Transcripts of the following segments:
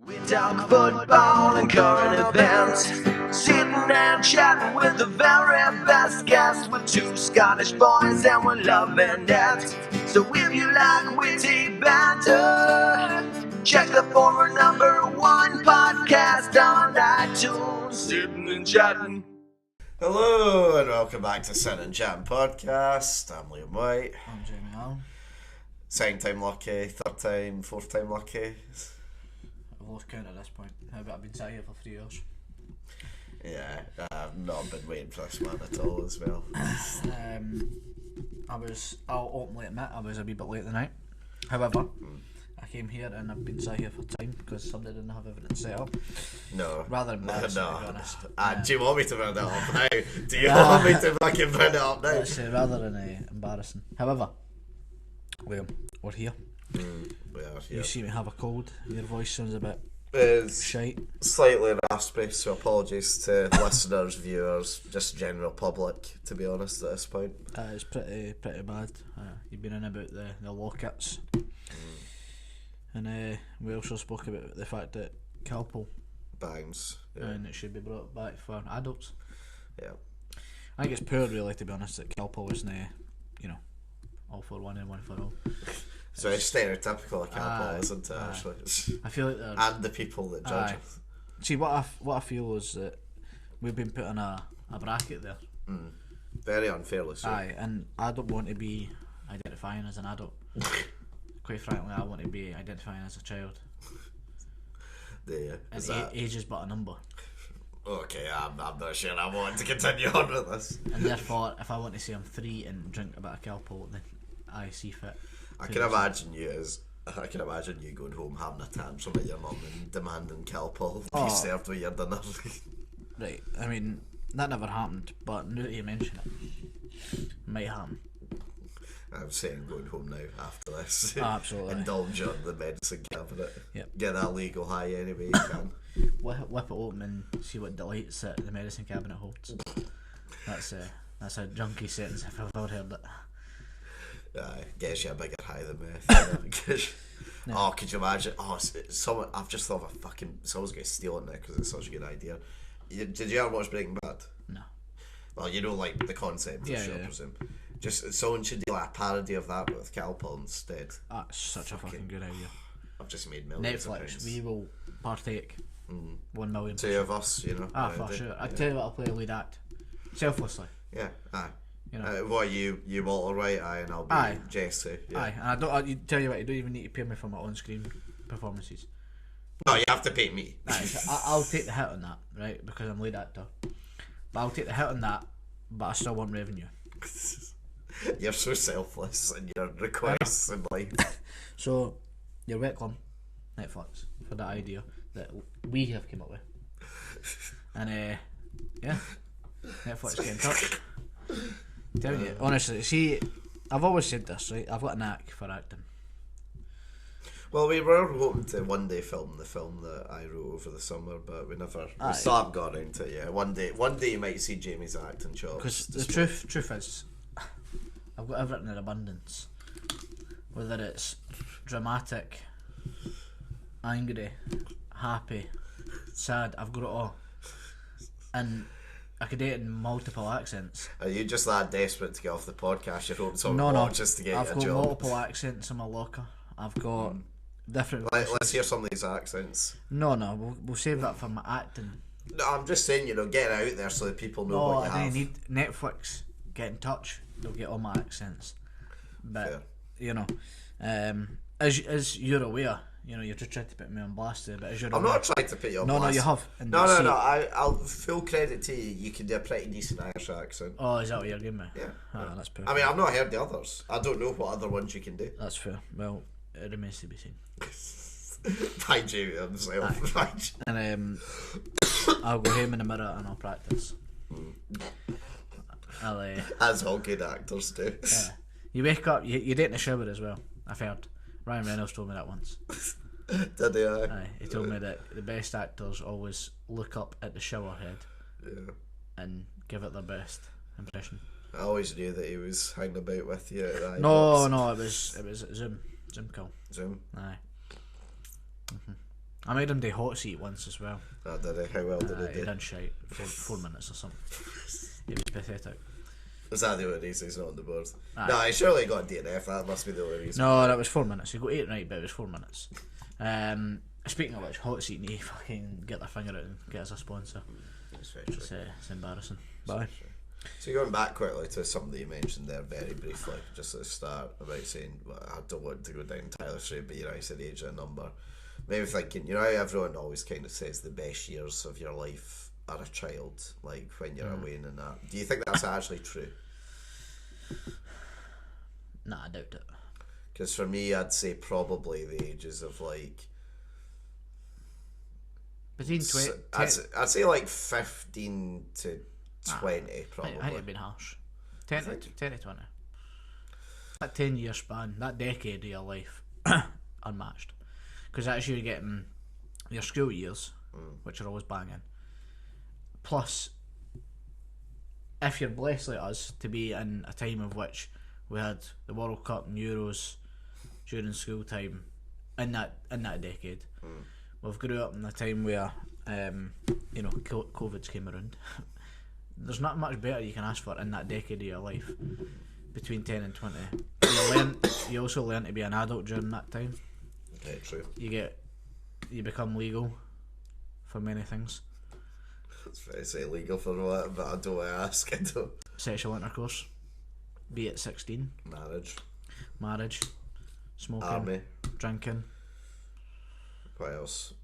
We talk football and current events, sitting and chatting with the very best guests. We're two Scottish boys and we're loving it. So if you like witty banter, check the former #1 podcast on iTunes, Sitting and Chatting. Hello and welcome back to Sitting and Chatting podcast. I'm Liam Whyte. I'm Jamie Allan. Second time lucky, third time, fourth time lucky. I've lost count at this point. I've been sat here for 3 years. Yeah, I've not been waiting for this one at all as well. I'll openly admit I was a wee bit late tonight. However, I came here and I've been sat here for time because somebody didn't have everything set up. No. Rather embarrassing, to be honest. Do you want me to bring it up now? Do you want me to fucking bring it up now? Actually, rather than embarrassing. However, Liam, we're here. We are here. You seem to have a cold. Your voice sounds a bit It's shite. slightly raspy, so apologies to listeners, viewers, just general public, to be honest, at this point. It's pretty bad. You've been in about the lockets. And we also spoke about the fact that Calpol Bangs. Yeah. and it should be brought back for adults. Yeah. I think it's poor, really, to be honest, that Calpol isn't, all for one and one for all. So it's stereotypical of Calpol, isn't it, actually? I feel like they're... And the people that judge us. See, what I feel is that we've been put in a bracket there. Very unfairly so. Aye, and I don't want to be identifying as an adult. Quite frankly, I want to be identifying as a child. Is And that... age is but a number. Okay, I'm not sure I want to continue on with this. And therefore, if I want to say I'm 3 and drink a bit of Calpol, then I see fit. I can imagine you going home having a tantrum at your mum and demanding Calpol be served with your dinner. Right, I mean, that never happened, but now that you mention it might happen. I'm saying going home now after this. Absolutely. Indulge on the medicine cabinet. Yep. Get that legal high anyway you can. Whip it open and see what delights that the medicine cabinet holds. That's a junkie sentence if I've ever heard it. Gets you a bigger high than meth. Oh, could you imagine? Someone, I've just thought of someone's going to steal it now because it's such a good idea. Did you ever watch Breaking Bad? No. Well, you know, like the concept for sure, I presume. Just someone should do like a parody of that but with Calpol instead. That's such a fucking good idea. I've just made millions of Netflix, pounds. we will partake. 1 million. Two of us, you know. For sure. I tell you what, I'll play a lead act. Selflessly. Yeah, aye. You know. What are you Walter Whyte, aye, and I'll be Jesse. Yeah. Aye, and I tell you what, you don't even need to pay me for my on-screen performances. No, you have to pay me. Aye, so I'll take the hit on that, right? Because I'm lead actor. But I'll take the hit on that, but I still want revenue. You're so selfless in your requests in life. So, you're welcome, Netflix, for that idea that we have come up with. And Netflix get in touch. Tell you, honestly, see, I've always said this, right? I've got a knack for acting. Well, we were hoping to one day film the film that I wrote over the summer, but we still haven't got into it yet. One day you might see Jamie's acting chops. Because the truth is, I've got everything in abundance. Whether it's dramatic, angry, happy, sad, I've got it all. And I could do it in multiple accents. Are you just that desperate to get off the podcast? You're hoping someone watches to get I've you a got job? multiple accents in my locker. I've got different. Let's hear some of these accents. No, we'll save that for my acting. No, I'm just saying, get it out there so that people know what you have. I need Netflix. Get in touch. They'll get all my accents. But as you're aware, you're just trying to put me on blast there. But as you're I'm not trying to put you on blast. No, you have. No. I'll full credit to you. You can do a pretty decent Irish accent. Oh, is that what you're giving me? Yeah. That's perfect. I mean, I've not heard the others. I don't know what other ones you can do. That's fair. Well, it remains to be seen. By Jamie himself. And I'll go home in the mirror and I'll practice. As all good actors do. Yeah. You wake up, you do it in the shower as well. I've heard. Ryan Reynolds told me that once. Did he? Aye, he told me that the best actors always look up at the shower head and give it their best impression. I always knew that he was hanging about with you at the No, it was Zoom call. Zoom? Aye. I made him do hot seat once as well. Oh, did he? How well did he He do? done shite. 4 minutes or something. It was pathetic. Is that the only reason he's not on the board? Aye. No, he surely got a DNF. That must be the only reason. No, that was 4 minutes. He got 8 right, but it was 4 minutes. Speaking of which, hot seat, they fucking get their finger out and get us a sponsor. That's very true. It's embarrassing. Bye. So going back quickly to something that you mentioned there very briefly, just at the start, about saying, well, I don't want to go down Tyler Street, but you know, you said age and a number. Maybe thinking, you know how everyone always kind of says the best years of your life are a child, like when you're away and that. Do you think that's actually true? Nah, I doubt it. Because for me, I'd say probably the ages of like... Between 20... I'd say like 15 to 20, probably. I think it'd been harsh. 10 to 20. That 10-year span, that decade of your life, unmatched. Because that's you getting your school years, which are always banging. Plus, if you're blessed like us to be in a time of which we had the World Cup and Euros during school time, in that decade, we've grew up in a time where you know, COVID's came around. There's not much better you can ask for in that decade of your life, between 10 and 20. You also learn to be an adult during that time. Yeah, true. You become legal for many things. It's very say legal for what, but I don't want to ask. I don't. Sexual intercourse, be it 16, marriage, smoking, army, drinking. What else?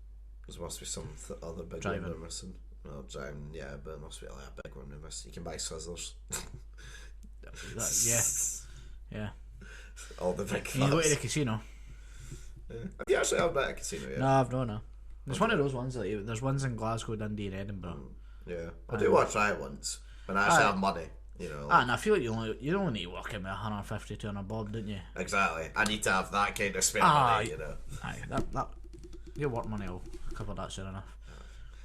There must be some other big Driving. one we're missing. Well, driving, yeah, but it must be like a big one we missed. You can buy Swizzlers. Yeah. All the big And you go to clubs. the casino. Yeah. Have you actually had that at a casino yet? No, I've no. There's one of those ones that there's ones in Glasgow, Dundee, and Edinburgh. Yeah, I do want to try it once when I actually have money. You know, like, And I feel like you only need to walk in with 150 to a bob, don't you? exactly. I need to have that kind of spare Aye. money. You know. Aye, that your work money will cover that soon enough.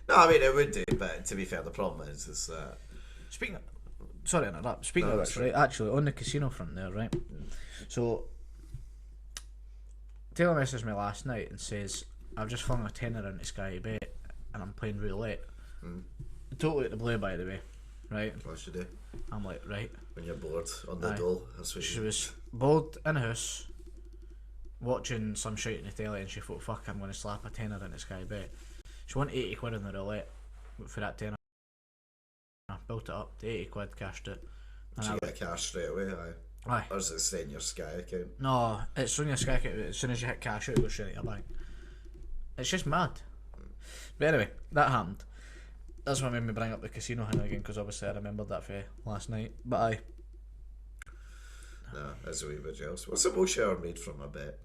No, I mean it would do, but to be fair, the problem is Speaking of which, that's right, actually, on the casino front there, right? So, Taylor messaged me last night and says, I've just flung a tenner into Sky Bet and I'm playing roulette. Totally at the blue, by the way, right? what should do I'm like, right. when you're bored on the Aye. dole. That's what She you was bored in the house, watching some shit in the telly, and she thought, fuck, I'm going to slap a tenner into Sky Bet. She won 80 quid on the roulette for that tenner. I built it up to 80 quid, cashed it. And Did you get cash straight away? Aye. Aye. Or does it stay in your Sky account? No, it's on your Sky account. As soon as you hit cash out, it goes straight in your bank. It's just mad. But anyway, that happened. That's what made me bring up the casino thing again, because obviously I remembered that for last night. But aye. No, that's a wee bit jealous. What's the most you ever made from a bet?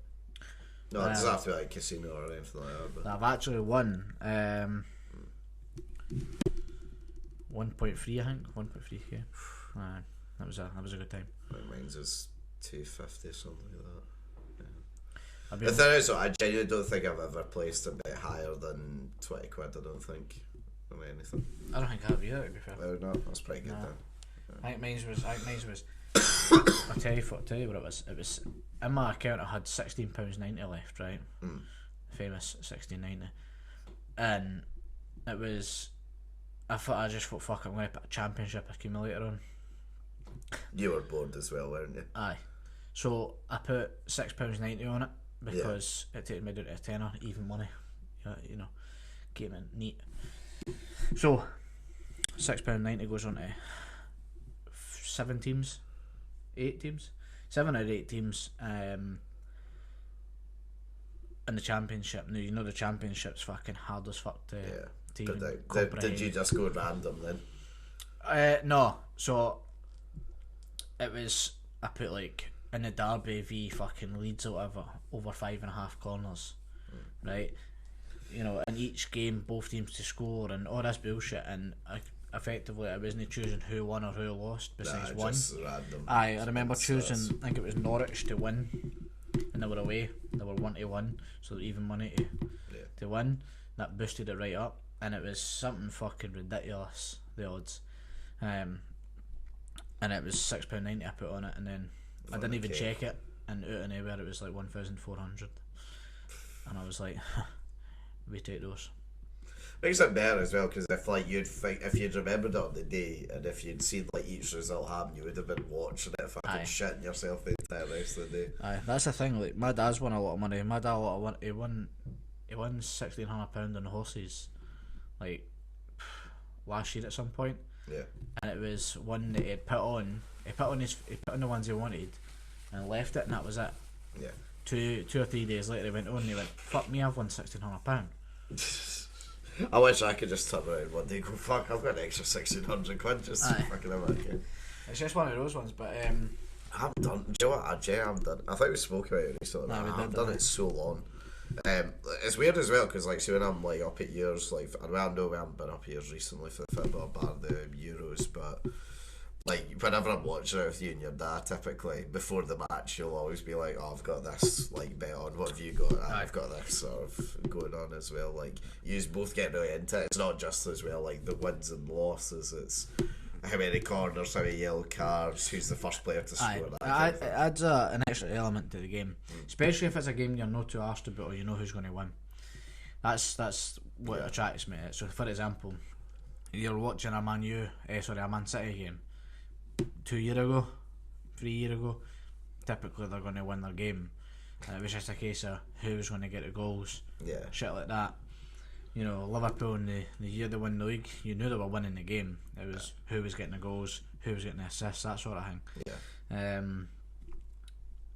No, it doesn't have to be like casino or anything like that. But I've actually won 1.3, I think. 1.3k. Aye, that was a good time. mine's is 250 something like that. I've The been, thing is, though, I genuinely don't think I've ever placed a bet higher than 20 quid. I don't think on anything. I don't think I have either, to be fair. Oh no, that's pretty good No. then. I think mine was I'll tell you what it was. It was in my account. I had £16.90 left, right? Famous 16.90, and it was. I just thought, fuck, I'm going to put a championship accumulator on. You were bored as well, weren't you? Aye, so I put £6.90 on it because it took me down to a tenner, even money. You know, keep it neat. So £6.90 goes on to 7 teams, 8 teams, 7 or 8 teams in the championship. Now you know the championship's fucking hard as fuck to even But comprehend. did you just go random then? No, so it was, I put like in the Derby v fucking Leeds or whatever, over 5.5 corners, right? You know, in each game both teams to score and all this bullshit, and effectively I wasn't choosing who won or who lost besides one. Just random. I remember choosing, I think it was Norwich to win, and they were away, they were 1-1, so even money to win. That boosted it right up, and it was something fucking ridiculous, the odds. And it was £6.90 I put on it, and then I didn't even check it, and out of nowhere it was like 1,400, and I was like, we take those. Makes it better as well, because if like if you'd remembered it on the day, and if you'd seen like each result happen, you would have been watching it fucking shitting yourself the entire rest of the day. Aye, that's the thing. Like my dad's won a lot of money. My dad he won £1,600 on the horses, like last year at some point. Yeah. And it was one that he put on. He put on the ones he wanted, and left it, and that was it. Yeah. 2 or 3 days later, he went on. And he went, "Fuck me, I've won £1,600." I wish I could just turn around one day and go, fuck, I've got an extra 1,600 just to fucking have it again. It's just one of those ones, but I'm done. Do you know what? I'm done. I think we spoke about it recently. I've done it so long. It's weird as well, because like, see, when I'm like up at years, like, I know we haven't been up years recently for the football bar the Euros, but like whenever I'm watching it with you and your dad, typically before the match, you'll always be like, "Oh, I've got this like bet on. What have you got?" And I've got this sort of going on as well. Like, you both get really into it. It's not just as well like the wins and losses. It's how many corners, how many yellow cards, who's the first player to score. It adds an extra element to the game, especially if it's a game you're not too arsed about or you know who's going to win. That's what attracts me. So, for example, you're watching a Man City game 3 years ago. Typically, they're going to win their game, and it was just a case of who's going to get the goals, shit like that. You know, Liverpool in the year they won the league, you knew they were winning the game. It was who was getting the goals, who was getting the assists, that sort of thing. Yeah.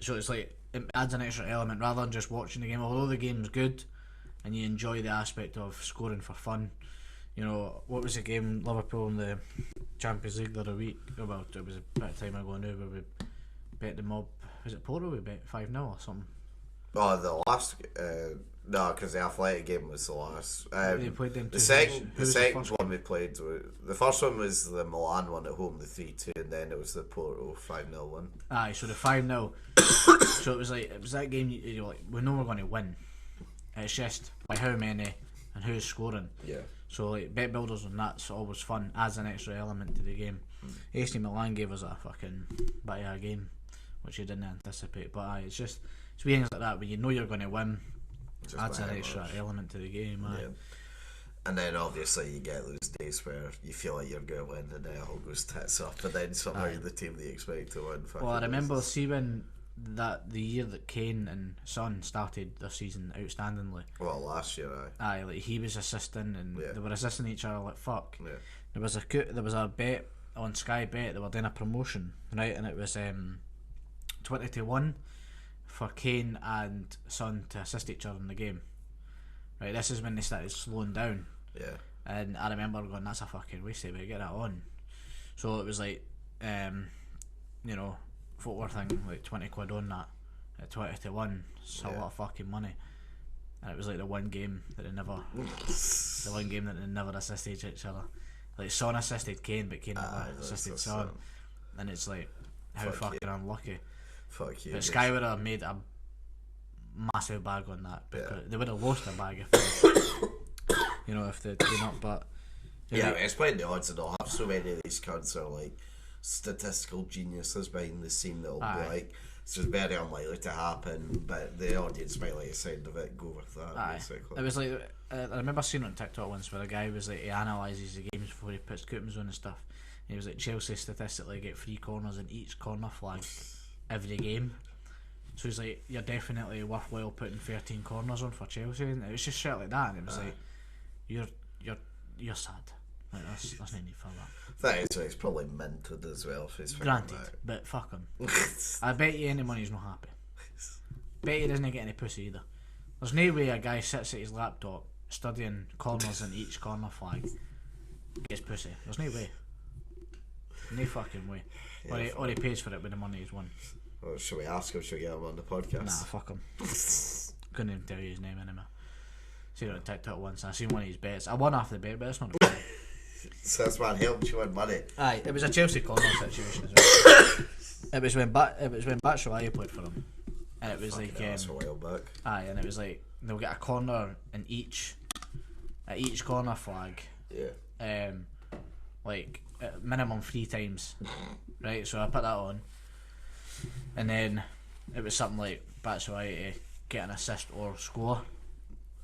So it's like, it adds an extra element rather than just watching the game. Although the game's good and you enjoy the aspect of scoring for fun. You know, what was the game, Liverpool in the Champions League the other week? Well, it was a bit of time ago now, but we bet the mob. Was it Porto we bet 5-0 or something? Oh, the last. No, because the Athletic game was the last. They played them two. The second one we played. The first one was the Milan one at home, the 3-2, and then it was the Porto 5-0 one. Aye, so the 5-0. So it was that game. You're like, we know we're going to win. It's just by how many and who's scoring. Yeah. So like bet builders and that's always fun, adds an extra element to the game. AC Milan gave us a fucking bit of a game, which you didn't anticipate. But it's just things like that where you know you're going to win. Just adds an extra element to the game. Yeah. And then obviously you get those days where you feel like you're going to win and then it all goes tits up, and then somehow the team that you expect to win. Well, I remember when the year that Kane and Son started their season outstandingly. Well, last year, like he was assisting and they were assisting each other like fuck. Yeah. There was a bet on Sky Bet. They were doing a promotion, right, and it was 20-1 for Kane and Son to assist each other in the game. Right, this is when they started slowing down. Yeah. And I remember going, that's a fucking waste of it, get that on. So it was like, you know, footwear thing, like 20 quid on that at 20-1. It's a lot of fucking money. And it was like the one game that they never assisted each other. Like Son assisted Kane, but Kane never assisted Son. And it's like, how fucking unlucky. Fuck you. But Sky would have made a massive bag on that, because they would have lost a bag if you know, if they'd not. But it's playing the odds and all. Have so many of these cunts are like statistical geniuses behind the scene that'll be like, it's just very unlikely to happen, but the audience might like the sound of it, go with that. Basically, it was like I remember seeing it on TikTok once where a guy was like, he analyses the games before he puts coupons on and stuff. And he was like, Chelsea statistically get 3 corners in each corner flag every game. So he's like, you're definitely worthwhile putting 13 corners on for Chelsea, and it was just shit like that. And it was like, you're sad. Like that's no need for that. That is, it's probably minted as well. If he's granted, but fuck him. I bet you any money's not happy. Bet he doesn't get any pussy either. There's no way a guy sits at his laptop studying corners in each corner flag gets pussy. There's no way. No fucking way. Or he pays for it with the money he's won. Well, should we ask him? Should we get him on the podcast? Nah, fuck him. Couldn't even tell you his name anymore. Seen it on TikTok once. I seen one of his bets. I won half the bet, but it's not. So this man helped you win money. Aye, it was a Chelsea corner situation as well. It was when Batshuayi played for him, and it was like that's a while back. Aye, and it was like they'll get a corner in each corner flag. Yeah. Like minimum 3 times, right? So I put that on, and then it was something like Batshuayi to get an assist or score,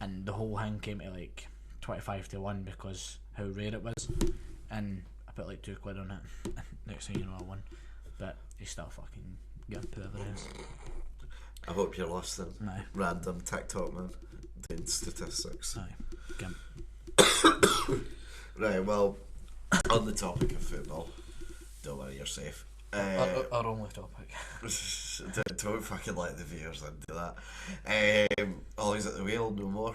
and the whole thing came to like 25-1 because how rare it was, and I put like £2 on it. Next thing you know, I won, but he's still fucking good to whoever it is. I hope you're listening. Aye. Random TikTok man doing statistics. Aye. Right, well, on the topic of football, don't worry, you're safe. Our only topic. Don't fucking let the viewers into that. Ollie's at the wheel, no more.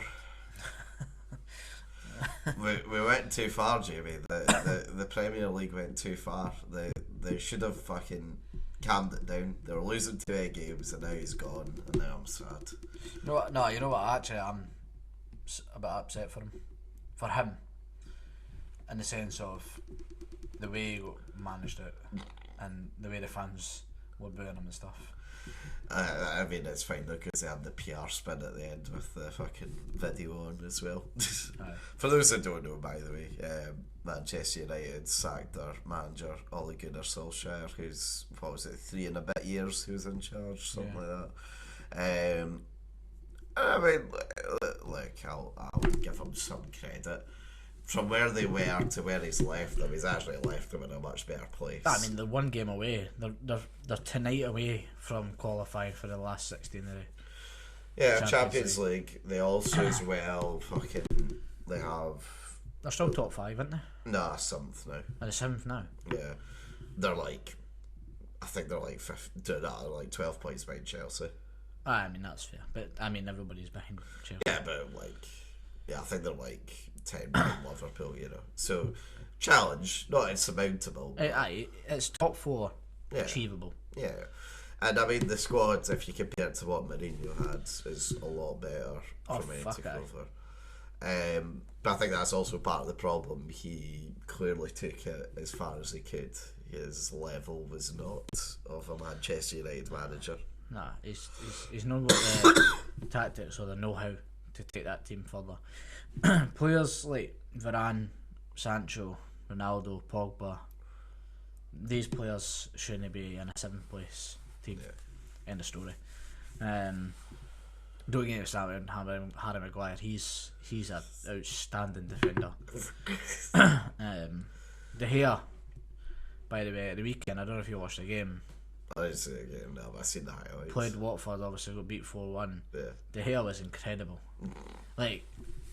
we went too far, Jamie. The Premier League went too far. They should have fucking calmed it down. They were losing 2 games and now he's gone and now I'm sad. No, you know what? Actually, I'm a bit upset for him, in the sense of the way he managed it and the way the fans were booing him and stuff. I mean, it's fine though because they had the PR spin at the end with the fucking video on as well. For those that don't know, by the way, Manchester United sacked their manager Ole Gunnar Solskjaer, who's, what was it, 3 and a bit years who's in charge, something like that. I mean, look, I'll give him some credit. From where they were to where he's left them, he's actually left them in a much better place. I mean, they're 1 game away. They're tonight away from qualifying for the last 16 of the Champions League. They also as well fucking they have. They're still top 5, aren't they? Nah, 7th now. They're 7th now. Yeah, they're like, I think they're like they're like 12 points behind Chelsea. I mean that's fair, but I mean everybody's behind Chelsea. Yeah, but like, I think they're like 10 behind Liverpool, you know. So challenge, not insurmountable. It's top 4, achievable. Yeah, and I mean the squad, if you compare it to what Mourinho had, is a lot better from any takeover. But I think that's also part of the problem. He clearly took it as far as he could. His level was not of a Manchester United manager. Nah, he's not got the tactics or the know-how to take that team further. Players like Varane, Sancho, Ronaldo, Pogba, these players shouldn't be in a 7th place team. End of story. Don't get me started on Harry Maguire. He's an outstanding defender. De Gea, by the way, at the weekend, I don't know if you watched the game. I didn't see the game, no, but I seen the highlights. Played Watford, obviously got beat 4-1. Yeah. De Gea was incredible. Like,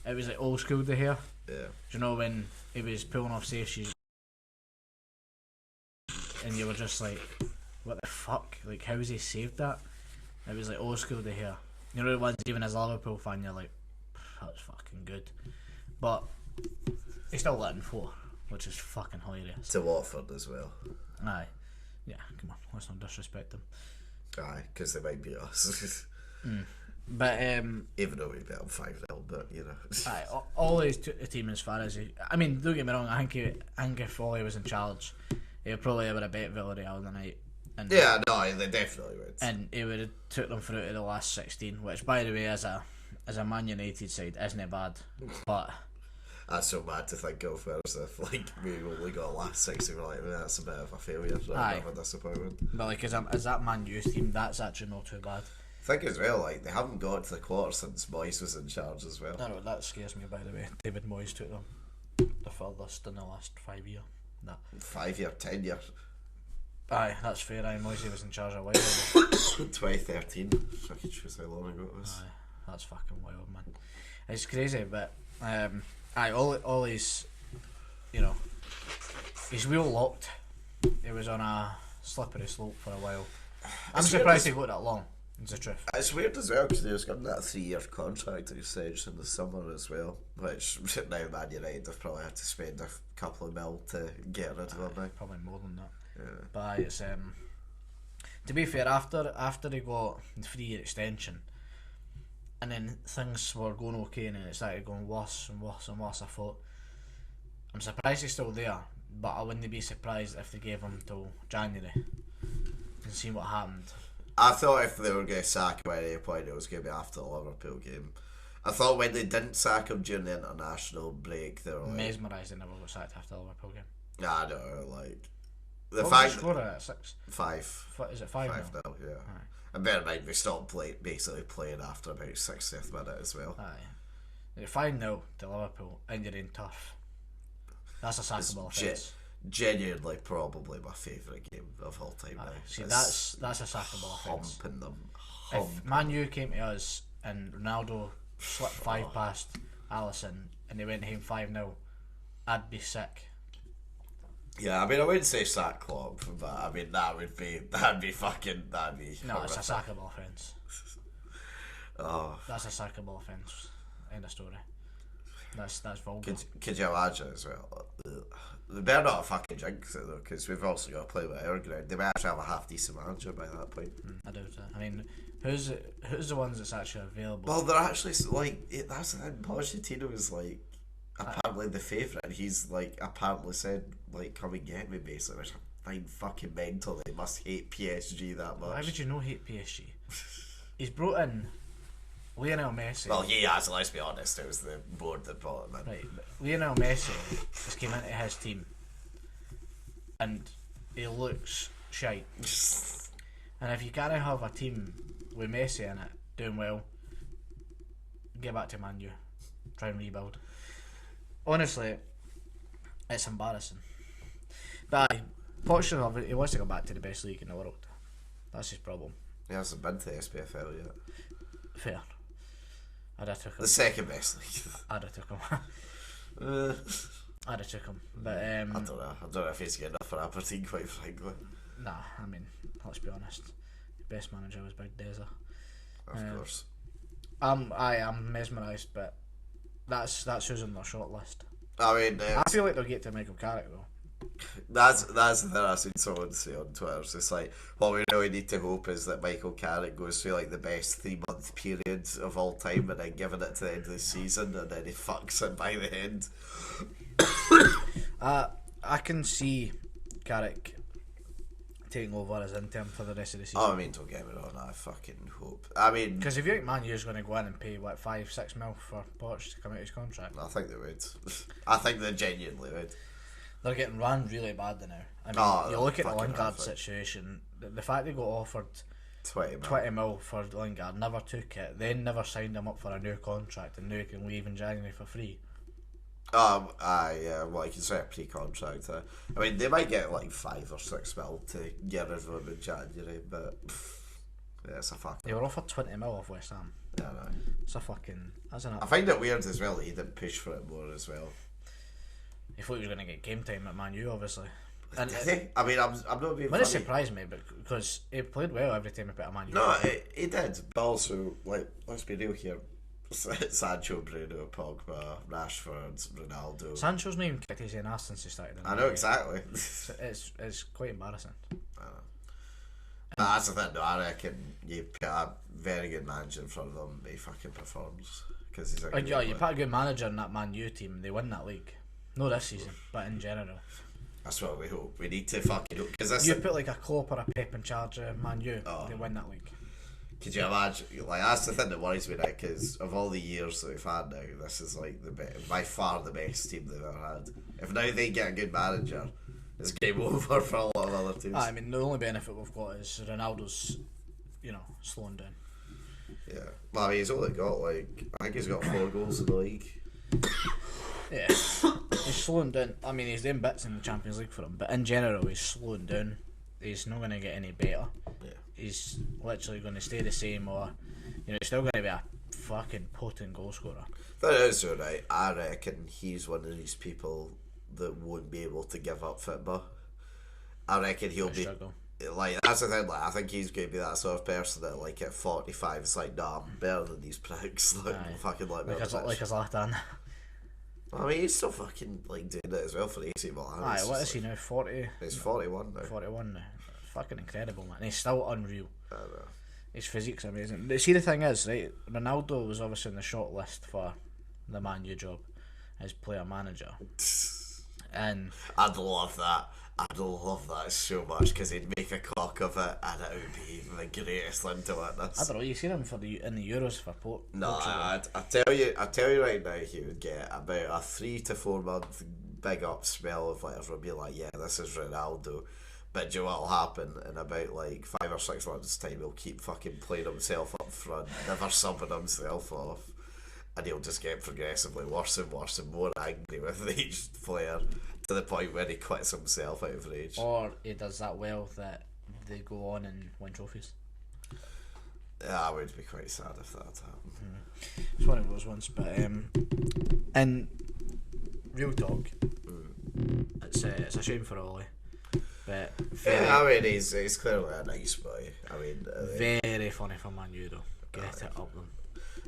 it was like old school De Gea. Yeah. Do you know when he was pulling off safe shoes and you were just like, what the fuck? Like, how has he saved that? It was like old school De Gea. You know the ones, even as a Liverpool fan, you're like, that's fucking good. But he still let in 4, which is fucking hilarious. To Watford as well. Aye. Yeah, come on, let's not disrespect them. Aye, because they might beat us. But even though we beat them 5-0, but you know. aye, Ollie's a team as far as he. I mean, don't get me wrong. I think if Ollie was in charge, he would probably have a bet Villarreal tonight. And, yeah, no, they definitely would. And he would have took them through to the last 16, which, by the way, as a Man United side, isn't bad. But that's so mad to think of. Whereas if like we only got a last 16, we're like, that's a bit of a failure. Aye. A bit of a disappointment. But like as that Man U team, that's actually not too bad. I think as well, like they haven't got to the quarter since Moyes was in charge as well. No, that scares me. By the way, David Moyes took them the furthest in the last 5 years. Nah. 5 year, 10 year. Aye, that's fair. Moyes was in charge a while ago. 2013. Fucking shows how long ago it was. Aye, that's fucking wild, man. It's crazy, but Ollie's, you know, he's wheel locked. He was on a slippery slope for a while. I'm surprised he got that long. It's the truth. It's weird as well because he was given that 3-year contract that he said in the summer as well, which now Man United have probably had to spend a couple of mil to get rid of him now. Probably more than that. Yeah. But it's to be fair, after he got the 3-year extension, and then things were going okay, and then it started going worse and worse and worse. I thought, I'm surprised he's still there, but I wouldn't be surprised if they gave him till January and see what happened. I thought if they were going to sack him at any point, it was going to be after the Liverpool game. I thought when they didn't sack him during the international break, they were like, Mesmerised they never got sacked after the Liverpool game. Nah, no, like the What fact was the score at 6? 5. Is it 5 now? 5-0, yeah. Aye. And bear in mind, we stopped basically playing after about 60th minute as well. Aye. 5-0 to Liverpool in your own turf. That's a sackable offence. Genuinely, probably my favourite game of all time now. See, that's a sackable offence. Humping them. If Man U came to us and Ronaldo slipped 5 past Alisson and they went home 5-0, I'd be sick. Yeah, I mean, I wouldn't say sack club, but I mean that'd be No, horrific. it's a sackable offence. Oh, That's a sackable offence. End of story. That's vulgar. could you imagine as well? They better not fucking jinx it though, because we've also got to play with our ground. They might actually have a half decent manager by that point. I doubt it. I mean, who's the ones that's actually available? Well, they're actually that's the thing. Pochettino is like apparently the favourite, and he's like apparently said like come and get me basically, which I find fucking mental. They must hate PSG that much. Why would you not hate PSG? He's brought in Lionel Messi. Well, he has. Let's be honest. It was the board that brought him in. Right, but Lionel Messi just came into his team, and he looks shite. And if you can't have a team with Messi in it doing well, get back to Man U, try and rebuild. Honestly, it's embarrassing. But fortunately, he wants to go back to the best league in the world. That's his problem. He hasn't been to the SPFL yet. Fair. I'd have took him. The second best league. I'd have took him. I'd have took him. But I don't know. I don't know if he's good enough for Aberdeen, quite frankly. nah, I mean, let's be honest. The best manager was Big Deza. Of course. I'm mesmerised, but that's who's on their short list. I mean, I feel like they'll get to Michael Carrick though. that's the thing I've seen someone say on Twitter. It's just like, what we really need to hope is that Michael Carrick goes through like the best 3-month period of all time, and then giving it to the end of the season, and then he fucks it by the end. I can see Carrick taking over as interim for the rest of the season. Oh, I mean, don't get me wrong. I fucking hope. I mean, Because if you think Man U's going to go in and pay what 5-6 mil for Poch to come out of his contract, I think they would. I think they genuinely would. they're getting run really bad now. I mean, Oh, you look at the fucking Lingard horrific. situation. The fact they got offered 20 mil. 20 mil for Lingard, never took it, then never signed him up for a new contract, and now he can leave in January for free. Yeah, well, you can say a pre-contract. I mean, they might get like 5 or 6 mil to get rid of him in January, but yeah, it's a fuck. They were offered 20 mil off West Ham. Yeah, no. It's a fucking... That's I enough. find it weird as well that he didn't push for it more as well. He thought he was going to get game time at Man U, obviously. And Did he? I mean, I'm not being But it funny. surprised me because he played well every time he put a Man U. No, he did, but also, like, let's be real here. Sancho, Bruno, Pogba, Rashford, Ronaldo. Sancho's not even kicked his own ass since he started. In I the know league. exactly. It's quite embarrassing. But that's the thing, though. I reckon you put a very good manager in front of him, he fucking performs. Because he's a good Yeah, you player. put a good manager in that Man U team, they win that league. Not this season, but in general. That's what we hope. We need to fucking hope. Because You put like a Klopp or a Pep in charge of Man U, they win that league. could you imagine? Like, that's the thing that worries me now, because of all the years that we've had now, this is like by far the best team they've ever had. If now they get a good manager, it's game over for a lot of other teams. I mean, the only benefit we've got is Ronaldo's, slowing down. Yeah. Well, I mean, he's only got like, I think he's got 4 goals in the league. Yeah, he's slowing down. I mean, he's doing bits in the Champions League for him, but in general, he's slowing down. He's not going to get any better. Yeah. He's literally going to stay the same, or he's still going to be a fucking potent goal scorer. That is alright. I reckon he's one of these people that won't be able to give up football. I reckon he'll be Struggle. like, that's the thing. Like, I think he's going to be that sort of person that, like, at 45, it's like, nah, I'm better than these pricks. Like, Aye. fucking let me on the Like pitch. a Zlatan. I mean, he's still fucking like doing it as well for AC Milan. Aye, It's what just is he now? 40? He's 41 now. 41 now. Fucking incredible, man. And he's still unreal. I don't know. His physique's amazing. But see, the thing is, right, Ronaldo was obviously in the short list for the Man U job as player manager. And I'd love that. I'd love that so much because he'd make a cock of it and it would be the greatest thing to witness. I don't know, you seen him in the Euros for No, Portugal. I tell you right now, he would get about a 3 to 4 month big up spell of like everyone being like, yeah, this is Ronaldo. But do you know what'll happen in about like 5 or 6 months' time? He'll keep fucking playing himself up front, never subbing himself off, and he'll just get progressively worse and worse and more angry with each player to the point where he quits himself out of rage. Or he does that well that they go on and win trophies. Yeah, I would be quite sad if that happened. It's one of those ones, but in real talk, it's a shame for Ollie. But I mean, he's clearly a nice boy. I mean, very funny for Man U though. Get it up them.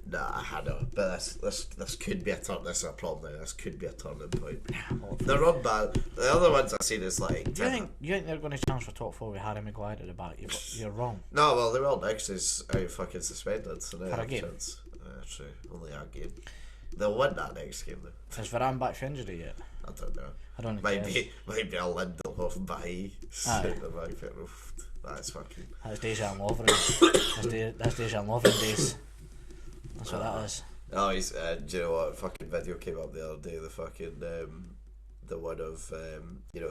Nah, I know, but this could be a turn. This is a problem now. This could be a turning point. They're not bad. The other ones I've seen is like. You think they're going to challenge for top 4 with Harry Maguire at the back? You're wrong. No, well, they will next. Is out fucking suspended, so they For a have a game? chance. True, only a game. They'll win that next game though. Is Varane back for injury yet? I don't know. I don't think Might be a Lindelof by centre back. That's fucking. That's Dejan Lovren. That's Dejan Lovren days. That's what that is. Oh, he's. Do you know what fucking video came up the other day? The fucking the one of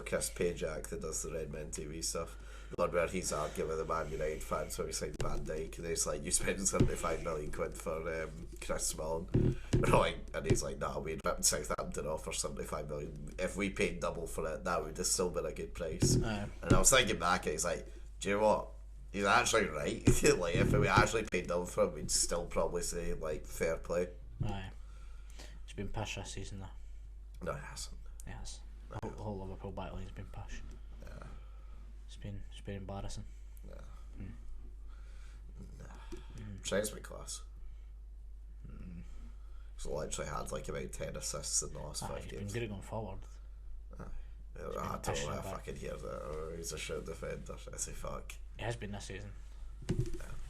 Chris Pajak that does the Red Men TV stuff. The one where he's arguing with the Man United fans when he signed Van Dijk, and he's like, "You spent 75 million quid for Chris Smalling," right? And he's like, "No, we'd ripped Southampton off for 75 million. If we paid double for it, that would have still been a good price." And I was thinking back, and he's like, "Do you know what? He's actually right. Like, if we actually paid double for it, we'd still probably say like fair play." Aye. It's been push this season though. No, it hasn't. Yes. The whole Liverpool back line's been push. Yeah. It's been embarrassing. Trent's been class. He's literally had like about 10 assists in the last 5 He's games. been good going forward. I don't know why I fucking hear that. Oh, he's a shit defender. I say fuck. He has been this season.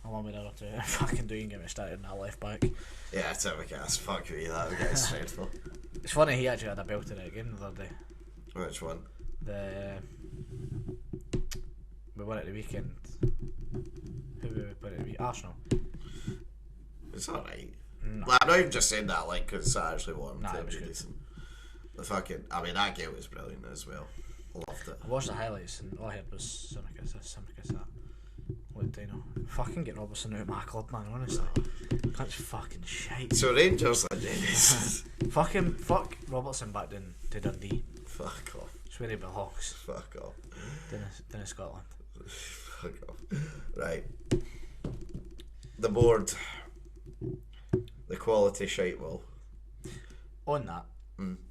Along with the other two. Fucking doing get me started in that left back. Yeah, it's ever gas. Fuck me, that would get stressful. It's funny, he actually had a belter at a game the other day. Which one? We won at the weekend. Who we put it at the weekend? Arsenal. It's alright. No. Like, I'm not even just saying that like because it's actually warm. Nah, it was good. Decent. The fucking, I mean, that game was brilliant as well. Loved it. I watched the highlights and all I heard was Simicus this, Simicus that. What do you know? Fucking get Robertson out of my club, man, honestly. That's fucking shite. So Rangers and Dennis. Fuck Robertson back down to Dundee. Fuck off. It's where he belongs. Fuck off. Down in Scotland. Fuck off. Right. The board. The quality shite will. On that,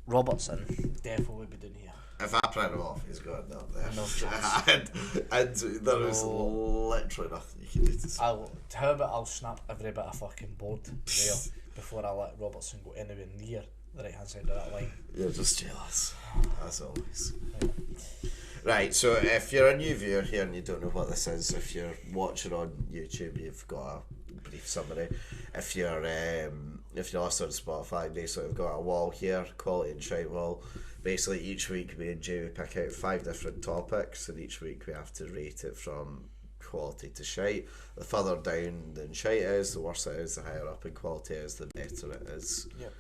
Robertson definitely would be down here. If I print him off, he's going up there. No chance. and there is literally nothing you can do to say. How about I'll snap every bit of fucking board there before I let Robertson go anywhere near the right hand side of that line. You're just jealous, as always. Right, so if you're a new viewer here and you don't know what this is, if you're watching on YouTube, you've got a brief summary. If you're listening on Spotify, basically we've got a wall here, quality and shite wall. Basically each week me and Jamie pick out 5 different topics, and each week we have to rate it from quality to shite. The further down than shite is, the worse it is, the higher up in quality it is, the better it is. Yep.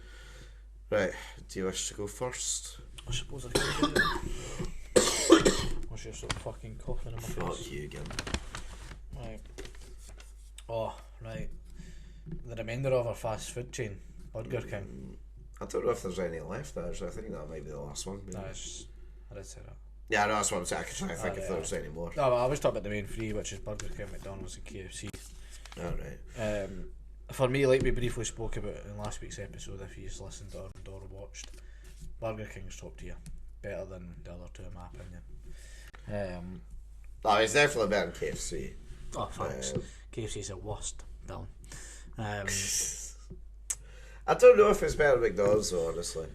Right, do you wish to go first? I suppose I can do it. What's your sort of fucking coughing in my face? Fuck you again. Right. Oh, right. The remainder of our fast food chain, Burger King. I don't know if there's any left actually. I think that might be the last one. Maybe. I did say that. Yeah, no, that's what I'm saying. I can try and think if there's any more. No, I was talking about the main three, which is Burger King, McDonald's and KFC. Alright. For me, like we briefly spoke about in last week's episode, if you've listened or watched, Burger King's top tier. Better than the other two in my opinion. No, it's definitely better than KFC. Oh, thanks. KFC's the worst, Dylan. I don't know if it's better than McDonald's though, honestly.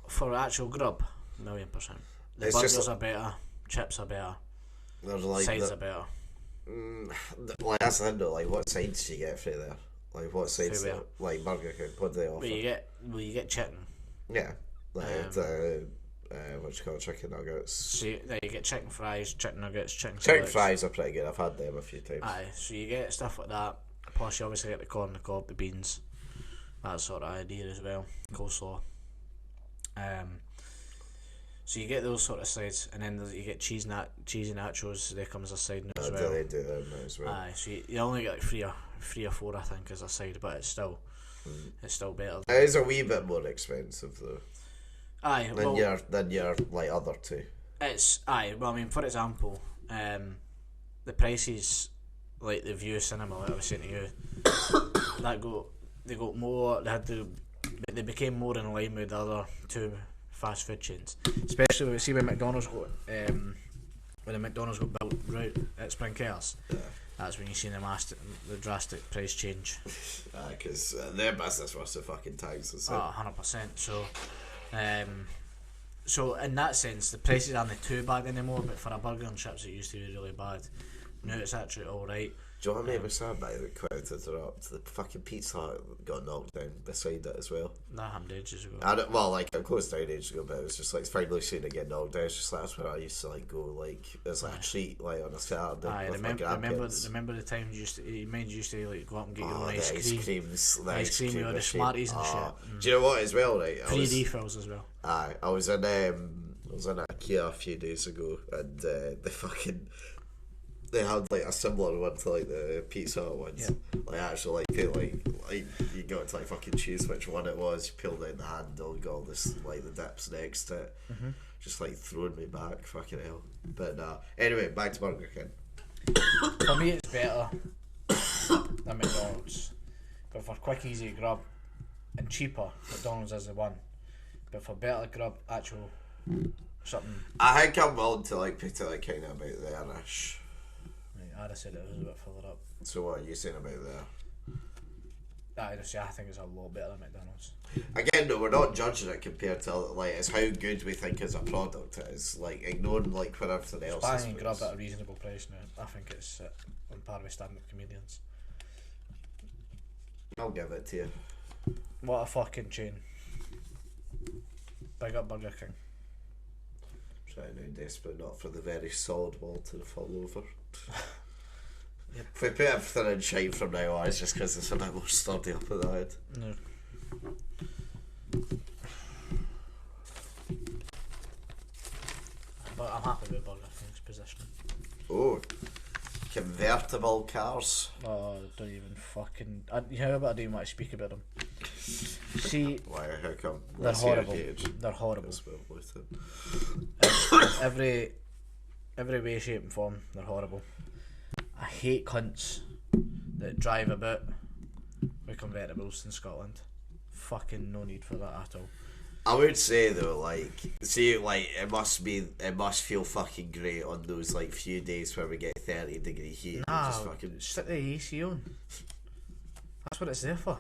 For actual grub, 1,000,000%. The It's burgers just are better, chips are better, There's like sides are better. like that's the thing though, like what sides do you get for there? Like what sides where? like Burger King, what do they offer? You get chicken. Yeah. Like what you call it, chicken nuggets. So you get chicken fries, chicken nuggets, chicken Chicken salads. fries are pretty good, I've had them a few times. Aye, so you get stuff like that. Plus you obviously get the corn, the cob, the beans. That sort of idea as well. Coleslaw. So you get those sort of sides, and then you get cheesy nachos. They come as a side now as well. They do them as well. Aye, so you only get like three or four, I think, as a side, but it's still it's still better. It is a wee bit more expensive though Aye, than well, your like other two. it's aye. Well, I mean, for example, the prices like the View Cinema, like I was saying to you, they got more. They became more in line with the other two fast food chains, especially when McDonald's got when the McDonald's got built right at Spring Chaos. Yeah. That's when you see the drastic price change. Because their business was the fucking tags and stuff. 100%. So in that sense, the prices aren't too bad anymore. But for a burger and chips, it used to be really bad. Now it's actually all right. Do you know what made me sad by the crowd to interrupt? The fucking Pizza Hut got knocked down beside it as well. That happened ages ago. It closed down ages ago, but it was just like finally seeing it get knocked down. It's just like that's where I used to like go, like as like a treat, like on a Saturday. Aye, with my grandkids. remember the time you used to like go up and get your own The ice cream. creams, the Ice cream with all the machine. Smarties and shit. Do you know what as well, right? Free refills as well. Aye, I was in IKEA a few days ago, and they had like a similar one to like the Pizza Hut ones. Yeah. Like actually, like you got to like fucking choose which one it was. You pulled out the handle, got all this like the dips next to it. Mm-hmm. Just like throwing me back, fucking hell. But anyway, back to Burger King. For me, it's better than McDonald's. But for quick, easy grub and cheaper, McDonald's is the one. But for better grub, actual something. I think I'm willing to like put it like kind of about there-ish. I'd have said it was a bit further up. So what are you saying about there? I think it's a lot better than McDonald's. Again, no, we're not judging it compared to like it's how good we think as a product it is. Like ignoring like where everything else is. Buying grub at a reasonable price now. I think it's on par with stand-up comedians. I'll give it to you. What a fucking chain. Big up Burger King. Trying now desperate not for the very solid wall to fall over. Yep. If we put everything in shite from now on, it's just because it's a bit more sturdy up at the head. No. But I'm happy with Burger King's position. Oh, convertible cars. Oh, don't even fucking. You know what I don't even want to speak about them. See, Why? How come? they're Let's hear horrible. Gage. They're horrible. Yes, well, listen. Every way, shape and form, they're horrible. I hate cunts that drive about with convertibles in Scotland. Fucking no need for that at all. I would say though, like, see, like it must feel fucking great on those like few days where we get 30-degree heat. Nah, And just fucking stick the AC on. That's what it's there for.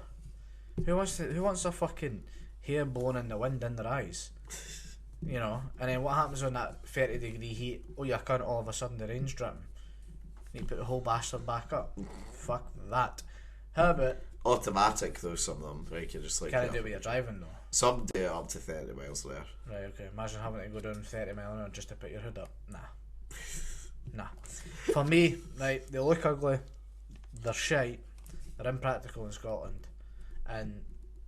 Who wants their fucking hair blown in the wind in their eyes? You know, and then what happens on that 30-degree heat? Oh, you can't all of a sudden the rain's dripping. You put the whole bastard back up. Fuck that. How about automatic though? Some of them, right? You just like can I do it with your driving though? Some do it up to 30 miles an hour. Right, okay. Imagine having to go down 30 mile an hour just to put your hood up. Nah. For me, right, they look ugly, they're shite, they're impractical in Scotland, and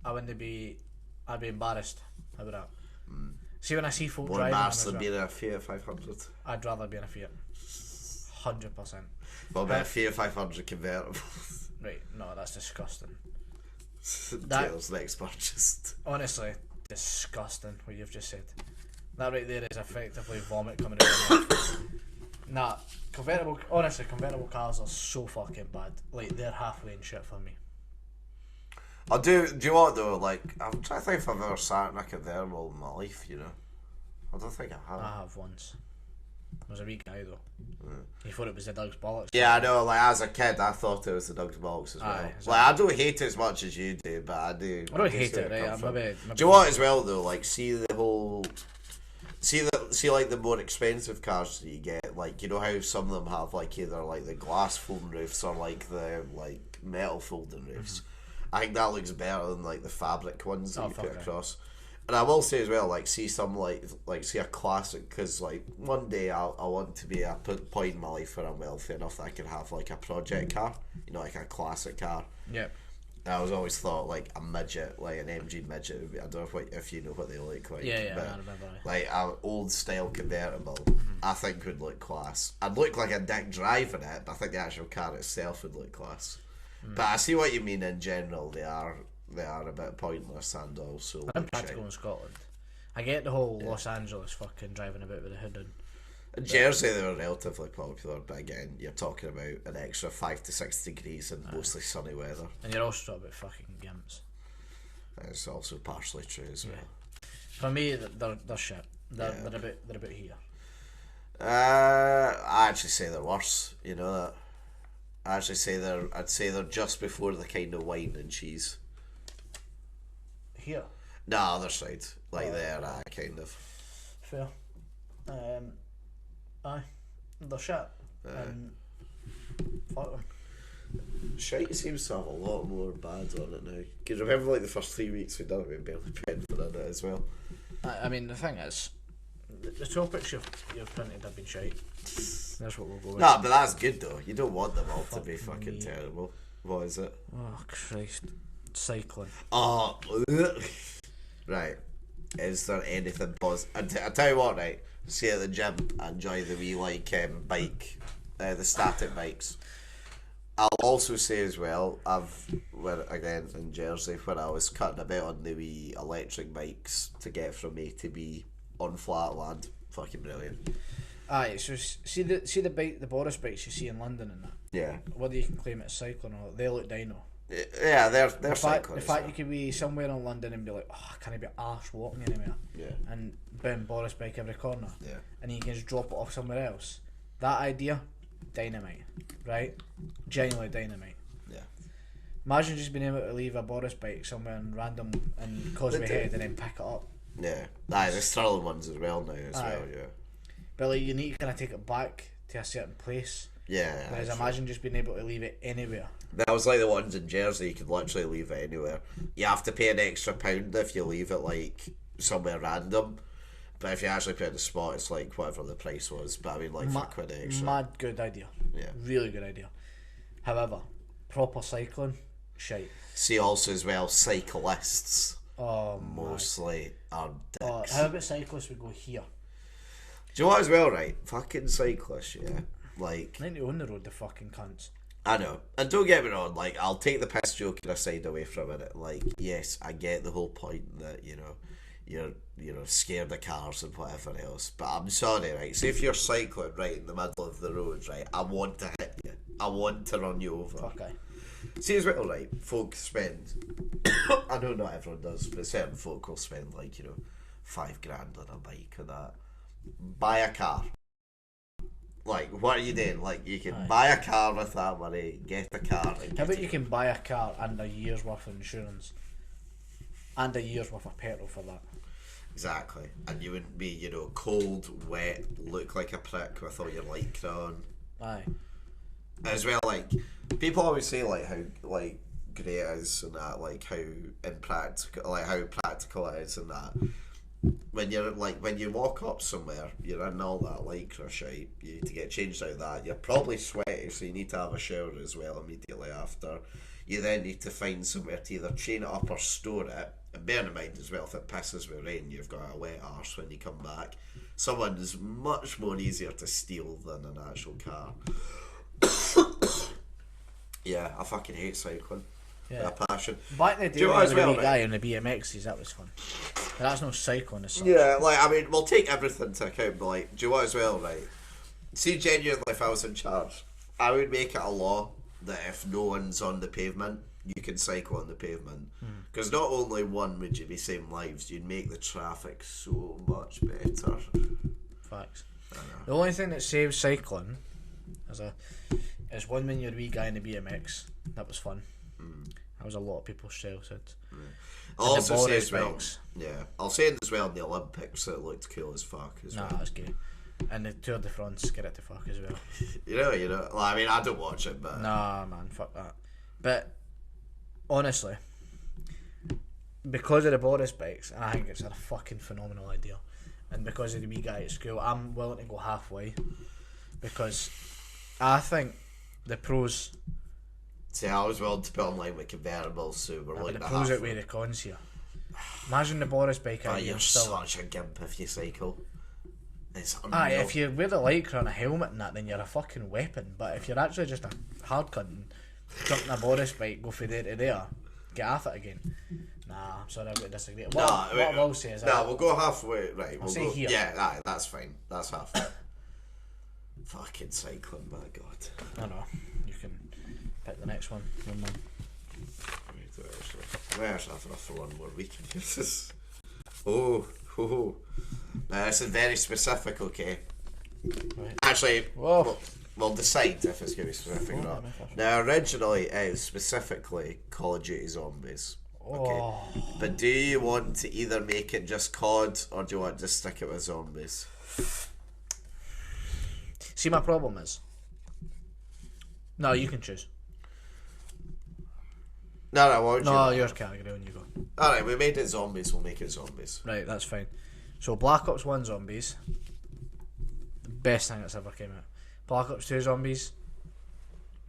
I'd be embarrassed about that. See, when I see folk More driving them embarrassed as than well, being in a Fiat 500. I'd rather be in a Fiat. 100%. Well, about a Fiat 500 convertible. Right, no, that's disgusting. Taylor's next purchase. Honestly, disgusting what you've just said. That right there is effectively vomit coming out of your mouth. Nah, convertible cars are so fucking bad. Like, they're halfway in shit for me. Do you know what though? Like, I'm trying to think if I've ever sat in a convertible in my life, you know. I don't think I have. I have once. I was a wee guy though. You thought it was the Doug's bollocks. Yeah, I know, like as a kid I thought it was the Doug's box as well. Aye, Like I don't hate it as much as you do, but I do. I don't do hate see it, where right? come from. Maybe Do you know what as well though? Like see like the more expensive cars that you get, like you know how some of them have like either like the glass folding roofs or like the like metal folding roofs. I think that looks better than like the fabric ones that you put across. And I will say as well, like see some like see a classic, because like one day I want to be at a point in my life where I'm wealthy enough that I can have like a project car, you know, like a classic car. Yeah. I was always thought like a midget, like an MG midget would be, I don't know if you know what they look like. Yeah, but I remember. like an old style convertible, I think would look class. I'd look like a dick driving it, but I think the actual car itself would look class. But I see what you mean in general. they are a bit pointless and also I'm practical in Scotland. I get the whole Los Angeles fucking driving about with the hood on. In Jersey they were relatively popular, but again, you're talking about an extra 5 to 6 degrees and mostly sunny weather. And you're also about fucking gimps. It's also partially true as well. For me, they're shit. They're about here. I actually say they're worse. You know that. I'd say they're just before the kind of wine and cheese. Here. No, other side, like there, kind of. Fair. Aye. They're shit. Fuck them. Shite seems to have a lot more bad on it now. Because remember, like the first 3 weeks we done it, we barely paid for it as well. I mean, the thing is, the topics you've printed have been shite. That's what we'll go with. Nah, but that's good though. You don't want them all to be fucking terrible. What is it? Oh Christ. Cycling. Oh, right. Is there anything positive? I tell you what, right. See at the gym, I enjoy the wee bike, the static bikes. I'll also say as well, again in Jersey when I was cutting about on the wee electric bikes to get from A to B on flat land, fucking brilliant. Aye, so see the Boris bikes you see in London and that. Yeah. Whether you can claim it's cycling or they look dino. Yeah, they're cycling. The fact you could be somewhere in London and be like, oh, I can't be arse walking anywhere. Yeah. And boom, Boris bike every corner. Yeah. And you can just drop it off somewhere else. That idea, dynamite, right? Genuinely dynamite. Yeah. Imagine just being able to leave a Boris bike somewhere in random in Causeway Head and then pick it up. Yeah. Aye, there's Stirling ones as well now as well, yeah. But like you need to kind of take it back to a certain place. Yeah. Whereas imagine just being able to leave it anywhere. That was like the ones in Jersey, you could literally leave it anywhere. You have to pay an extra £1 if you leave it like somewhere random. But if you actually pay the spot, it's like whatever the price was. But I mean, like for quid extra. Mad good idea. Yeah. Really good idea. However, proper cycling, shite. See also as well, cyclists Oh, mostly are dicks. How about cyclists would go here? Do you know what as well, right? Fucking cyclists, yeah. Like, I think they own the road, the fucking cunts. I know. And don't get me wrong, like, I'll take the piss joking aside away from it. Like, yes, I get the whole point that, you know, you're scared of cars and whatever else. But I'm sorry, right? So if you're cycling right in the middle of the road, right, I want to hit you. I want to run you over. Okay. See as well, right, folk spend I know not everyone does, but certain folk will spend like, you know, $5,000 on a bike and that. Buy a car. Like, what are you doing? Like, you can buy a car with that money, get a car. And How about you can buy a car and a year's worth of insurance? And a year's worth of petrol for that. Exactly. And you wouldn't be, you know, cold, wet, look like a prick with all your lycra on. Aye. As well, like, people always say, like, how, like, great it is and that, like, how impractical, like, how practical it is and that. When you're, like, when you walk up somewhere, you're in all that lycra shite, you need to get changed out of that, you're probably sweaty, so you need to have a shower as well immediately after. You then need to find somewhere to either chain it up or store it, and bear in mind as well, if it pisses with rain, you've got a wet arse when you come back. Someone is much more easier to steal than an actual car. Yeah, I fucking hate cycling. Yeah. A passion. Back in the day, you know when I was well, a wee guy on the BMXs, that was fun. But that's no cycling as such. Yeah, like, I mean, we'll take everything into account, but, like, do you know what as well, right? See, genuinely, if I was in charge, I would make it a law that if no one's on the pavement, you can cycle on the pavement. Because not only one would you be saving lives, you'd make the traffic so much better. Facts. The only thing that saves cycling is one when you're a wee guy in the BMX. That was fun. That was a lot of people's childhood. I'll also say as well, bikes. yeah, I'll say as well in the Olympics it looked cool as fuck as well. Nah, that's gay. And the Tour de France, get it to fuck as well. you know. Well, I mean, I don't watch it, but Nah, man, fuck that. But honestly, because of the Boris bikes, and I think it's a fucking phenomenal idea, and because of the wee guy at school, I'm willing to go halfway, because I think the pros. See, I was willing to put on like with convertibles, so we're like the pros outweigh the cons here. Imagine the Boris bike. You're such a gimp if you cycle. It's unreal. Aye, if you wear the lycra and a helmet and that, then you're a fucking weapon. But if you're actually just a hard cunt and jump in a Boris bike, go from there to there, get off it again. Nah, I'm sorry, I've got to disagree. What Nah, I will say is... we'll go halfway. Right, we'll say go... here. Yeah, aye, that's fine. That's half. Fucking cycling, my God. I know. You can pick the next one. Where's after for one more week? Oh. This is very specific, okay? Right. Actually, Whoa. we'll decide if it's going to be specific or not. Now, originally, it was specifically Call of Duty Zombies. Okay. Oh. But do you want to either make it just COD or do you want to just stick it with zombies? See, my problem is... No, you can choose. No, what would you No, want? your category when you go. Alright, we made it zombies, we'll make it zombies. Right, that's fine. So Black Ops 1 Zombies, the best thing that's ever came out. Black Ops 2 Zombies,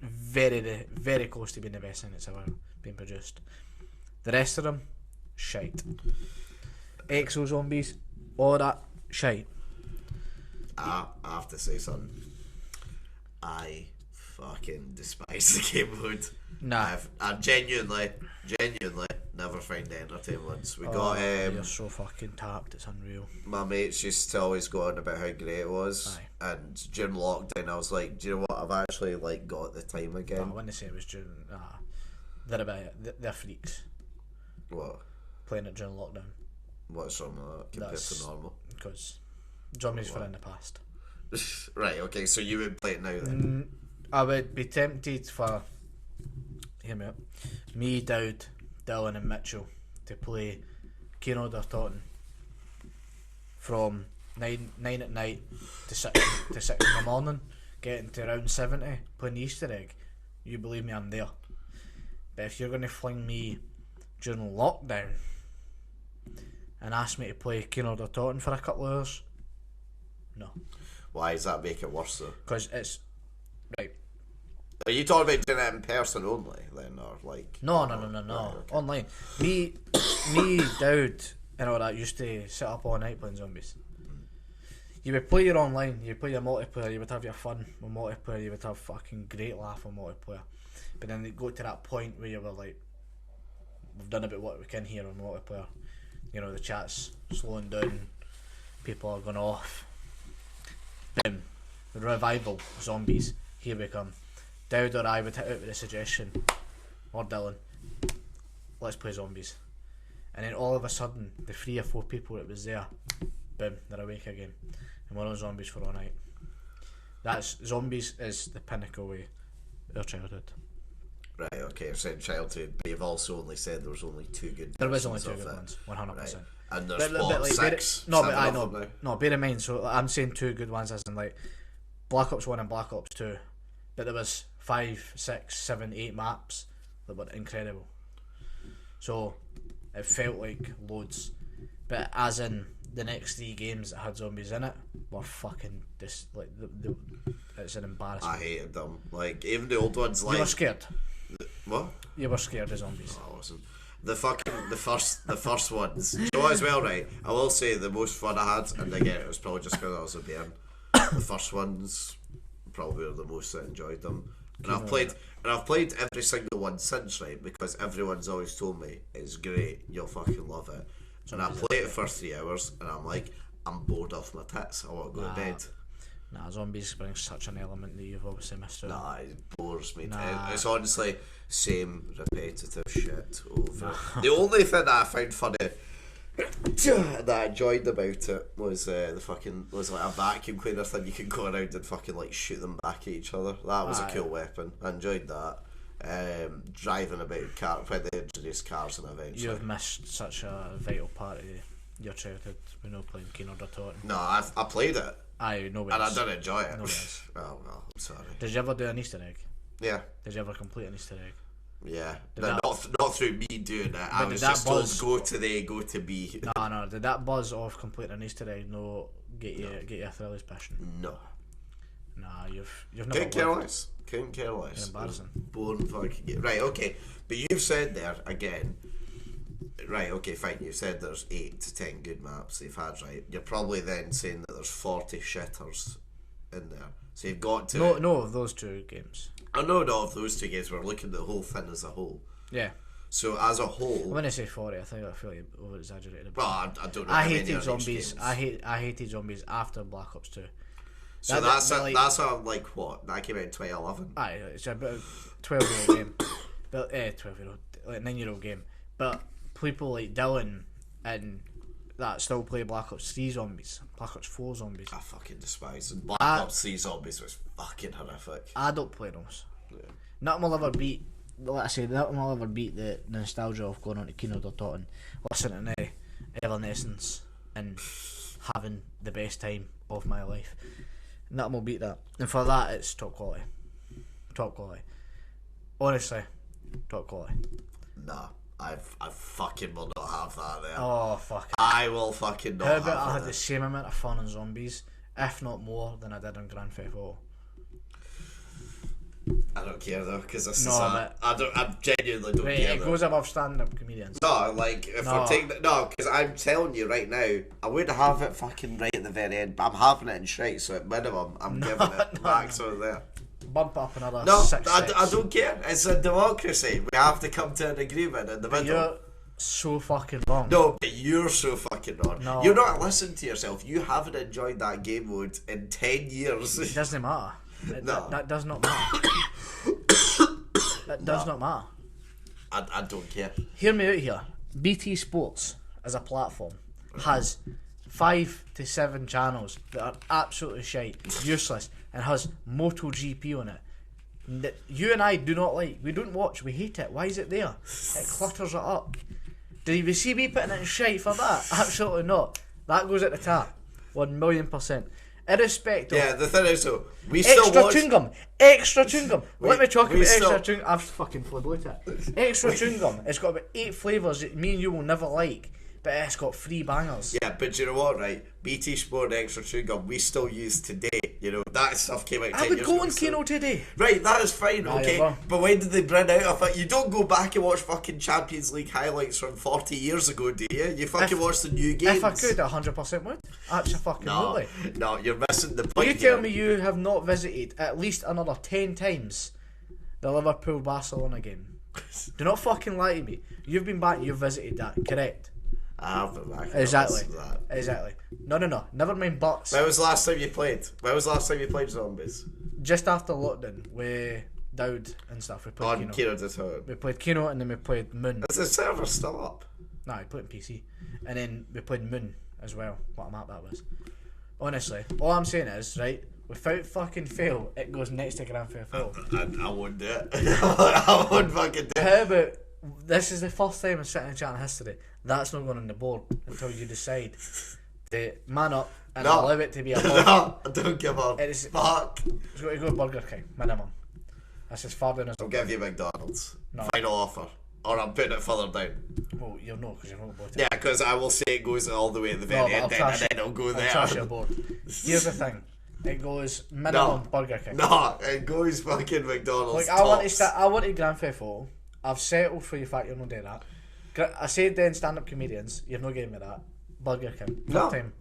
very close to being the best thing that's ever been produced. The rest of them, shite. Exo Zombies, all that, shite. I have to say something. I fucking despise the game mode. Nah. I've genuinely never find it entertaining once. We got You're so fucking tapped, it's unreal. my mates used to always go on about how great it was. Aye. And during lockdown I was like, do you know what, I've actually like got the time I again. wouldn't say it was during... they're about it. They're freaks What? playing it during lockdown. What's wrong with that compared That's- to normal? Because zombies were in the past. Right, okay, so you would play it now then? I would be tempted for... Hear me out. Me, Dowd, Dylan and Mitchell to play Keno Taunton from 9 at night to 6 in the morning, getting to round 70, playing the Easter egg. You believe me, I'm there. But if you're going to fling me during lockdown and ask me to play Keno Taunton for a couple of hours, no. Why does that make it worse though? Because it's... Right. Are you talking about doing it in person only then, or like? No. Right, okay. Online. Me, Dowd, and all that used to sit up all night playing zombies. You would play your online, you would play your multiplayer, you would have your fun with multiplayer, you would have fucking great laugh on multiplayer. But then it got to that point where you were like, we've done about what we can here on multiplayer. You know, the chat's slowing down, people are going off. Boom. The revival, zombies, here we come. Dowd or I would hit out with a suggestion, or Dylan, let's play zombies. And then all of a sudden, the 3 or 4 people that was there, boom, they're awake again. And we're on zombies for all night. Zombies is the pinnacle of our childhood. Right, okay, you're saying childhood, but you've also only said there was only 2 good There was only versions 2 of good it. ones, 100%. Right. And there's But what, like, 6? no, but 7 I of know. them now? No, bear in mind, so I'm saying 2 good ones as in like Black Ops 1 and Black Ops 2. But there was 5, 6, 7, 8 maps that were incredible. So it felt like loads. But as in the next 3 games that had zombies in it were fucking like it's an embarrassment. I hated them. Like, even the old ones, like... You were scared. What? You were scared of zombies. I wasn't. The first ones. You know what as well, right? I will say the most fun I had, and again it was probably just because I was a bairn. The first ones probably were the most I enjoyed them. And I've played every single one since, right? Because everyone's always told me it's great, you'll fucking love it. And I play it for 3 hours, and I'm like, I'm bored off my tits. I want to go to bed. Nah, zombies bring such an element that you've obviously missed out. Nah, it bores me. Nah. It's honestly same repetitive shit over. The only thing that I found funny that I enjoyed about it was was like a vacuum cleaner thing. You can go around and fucking like shoot them back at each other. That was a cool weapon. I enjoyed that. Driving about when they introduced cars and eventually. You have missed such a vital part of your childhood when you were playing Keno Taunton. No, I played it. Aye, nobody. And I didn't enjoy it. Nobody else. Oh well, I'm sorry. Did you ever do an Easter egg? Yeah. Did you ever complete an Easter egg? Yeah. that- Not through me doing it. I did was that just told buzz- go to A, go to B. No. Did that buzz of completing an Easter egg get you a thrillish passion? No. Nah, you've never. Couldn't care lived. less. Couldn't care less. You're embarrassing. Born fucking right. Okay, but you've said there again. Right. Okay. Fine. You said there's 8 to 10 good maps they've had. Right. You're probably then saying that there's 40 shitters in there. So you've got to. No, of those 2 games. I know not of those 2 games. We're looking at the whole thing as a whole. Yeah. So as a whole, When I say 40, I feel like over exaggerated a bit. well, I don't know. I how many hated are these zombies. games. I hated zombies after Black Ops 2. So that's like what? That came out in 2011. Aye, it's about a 12-year-old game. But 12-year-old, like 9-year-old game. But people like Dylan and that still play Black Ops 3 zombies, Black Ops 4 zombies. I fucking despise them. Black Ops 3 zombies was fucking horrific. I don't play those. Yeah. Nothing will ever beat. Like I say, nothing will ever beat the nostalgia of going on to Kino.tot and listening to Evanescence and having the best time of my life. Nothing will beat that. And for that, it's top quality. Top quality. Honestly, top quality. Nah, I fucking will not have that there. Oh, fuck. I will fucking not How have about I that. had the same amount of fun on zombies, if not more, than I did on Grand Theft Auto? I don't care though, because this No, is but- I genuinely don't Right, care. it though. goes above stand-up comedians. No, like if No. we're taking because I'm telling you right now, I would have it fucking right at the very end, but I'm having it in straight, so at minimum, I'm giving it max over there. Bump up another No, 6 I don't care. It's a democracy. We have to come to an agreement in the middle. You're so fucking wrong. No, but you're so fucking wrong. No. You're not listening to yourself. You haven't enjoyed that game mode in 10 years. It doesn't matter. No. That does not matter. That does not matter. I don't care. Hear me out here. BT Sports as a platform has 5 to 7 channels that are absolutely shite, useless, and has MotoGP on it. That you and I do not like. We don't watch. We hate it. Why is it there? It clutters it up. Did you see me putting it in shite for that? Absolutely not. That goes at the top. 1,000,000%. Irrespective. Yeah, the thing is though, we still Extra watch. chewing gum. Extra chewing gum. Let me talk we about still- extra chewing gum. I've fucking flipped it. Extra chewing gum. It's got about 8 flavours that me and you will never like, but it's got 3 bangers. Yeah, but you know what, right? BT Sport Extra Chewing Gum we still use today. You know, that stuff came out 10 I would years go ago. on so- Kino today. Right, that is fine, Nah, okay. you're wrong. But when did they bring out a fuck? You don't go back and watch fucking Champions League highlights from 40 years ago, do you? You fucking watch the new games. If I could, 100% would. Absolutely. No, you're missing the Will point. you tell here. me you have not visited at least another 10 times the Liverpool Barcelona game? Do not fucking lie to me. You've been back, you've visited that, correct? I've been back. Exactly. That. Exactly. No. Never mind buts. When was the last time you played? When was the last time you played Zombies? Just after lockdown, we Dowd and stuff. We played On Kino. Kino to Town. We played Kino and then we played Moon. Is the server still up? No, we played it on PC. And then we played Moon as well. What a map that was. Honestly, all I'm saying is, right, without fucking fail, it goes next to Grand Theft Auto. I wouldn't do it. I wouldn't fucking do it. How about, this is the first time I'm sitting in chat in history, that's not going on the board until you decide to man up and No. allow it to be a board. No, I don't give a It is- fuck. It's got to go to Burger King, minimum. That's as far down as... I'll give you McDonald's. No. Final offer. Or I'm putting it further down. Well, you'll know because you've not bought it. Yeah, because I will say it goes all the way at the No, very but I'll end, then, trash and then it'll go I'll there. trash your board. Here's the thing. It goes minimum Burger King. No, it goes fucking McDonald's. Like, I tops. wanted Grand Theft Auto. I've settled for the fact you're not doing that. I said then stand-up comedians. You've not given me that. Burger King. No. Third time.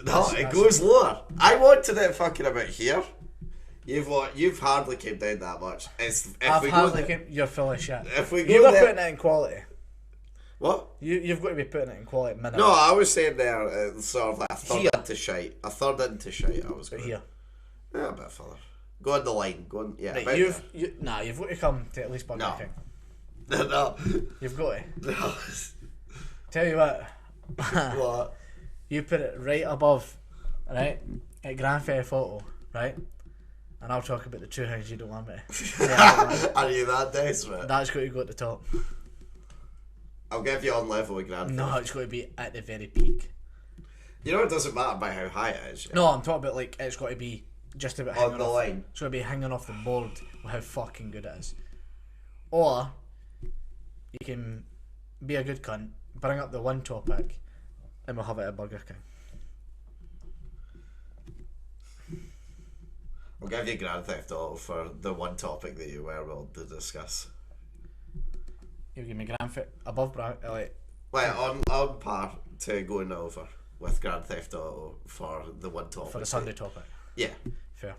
No, it that's- goes lower. I wanted it fucking about here. You've hardly came down that much. If I've we hardly go there, you're full of shit. if we You're go not there, putting it in quality. what? You've got to be putting it in quality minimum. No, I was saying there, sort of like a third Here. into shite. A third into shite. I was But going. here. Yeah, a bit further. Go on the line. Go on. Yeah. Right, about you've got to come to at least Burger No. King. there. No. You've got to. No. Tell you what. What? You put it right above, right, at Grand Theft Auto, right? And I'll talk about the two things you don't want me to. Yeah, Are you that desperate? that's got to go at the top. I'll give you on level with Grand No, Theft. it's got to be at the very peak. You know it doesn't matter by how high it is. Yeah? No, I'm talking about like it's got to be just about On hanging the off. line. It's got to be hanging off the board with how fucking good it is. Or you can be a good cunt, bring up the one topic, and we'll have it at Burger King. I'll give you Grand Theft Auto for the one topic that you were willing to discuss. You give me Grand Theft above like Well, on par to going over with Grand Theft Auto for the one topic. for the Sunday topic. Yeah. Fair.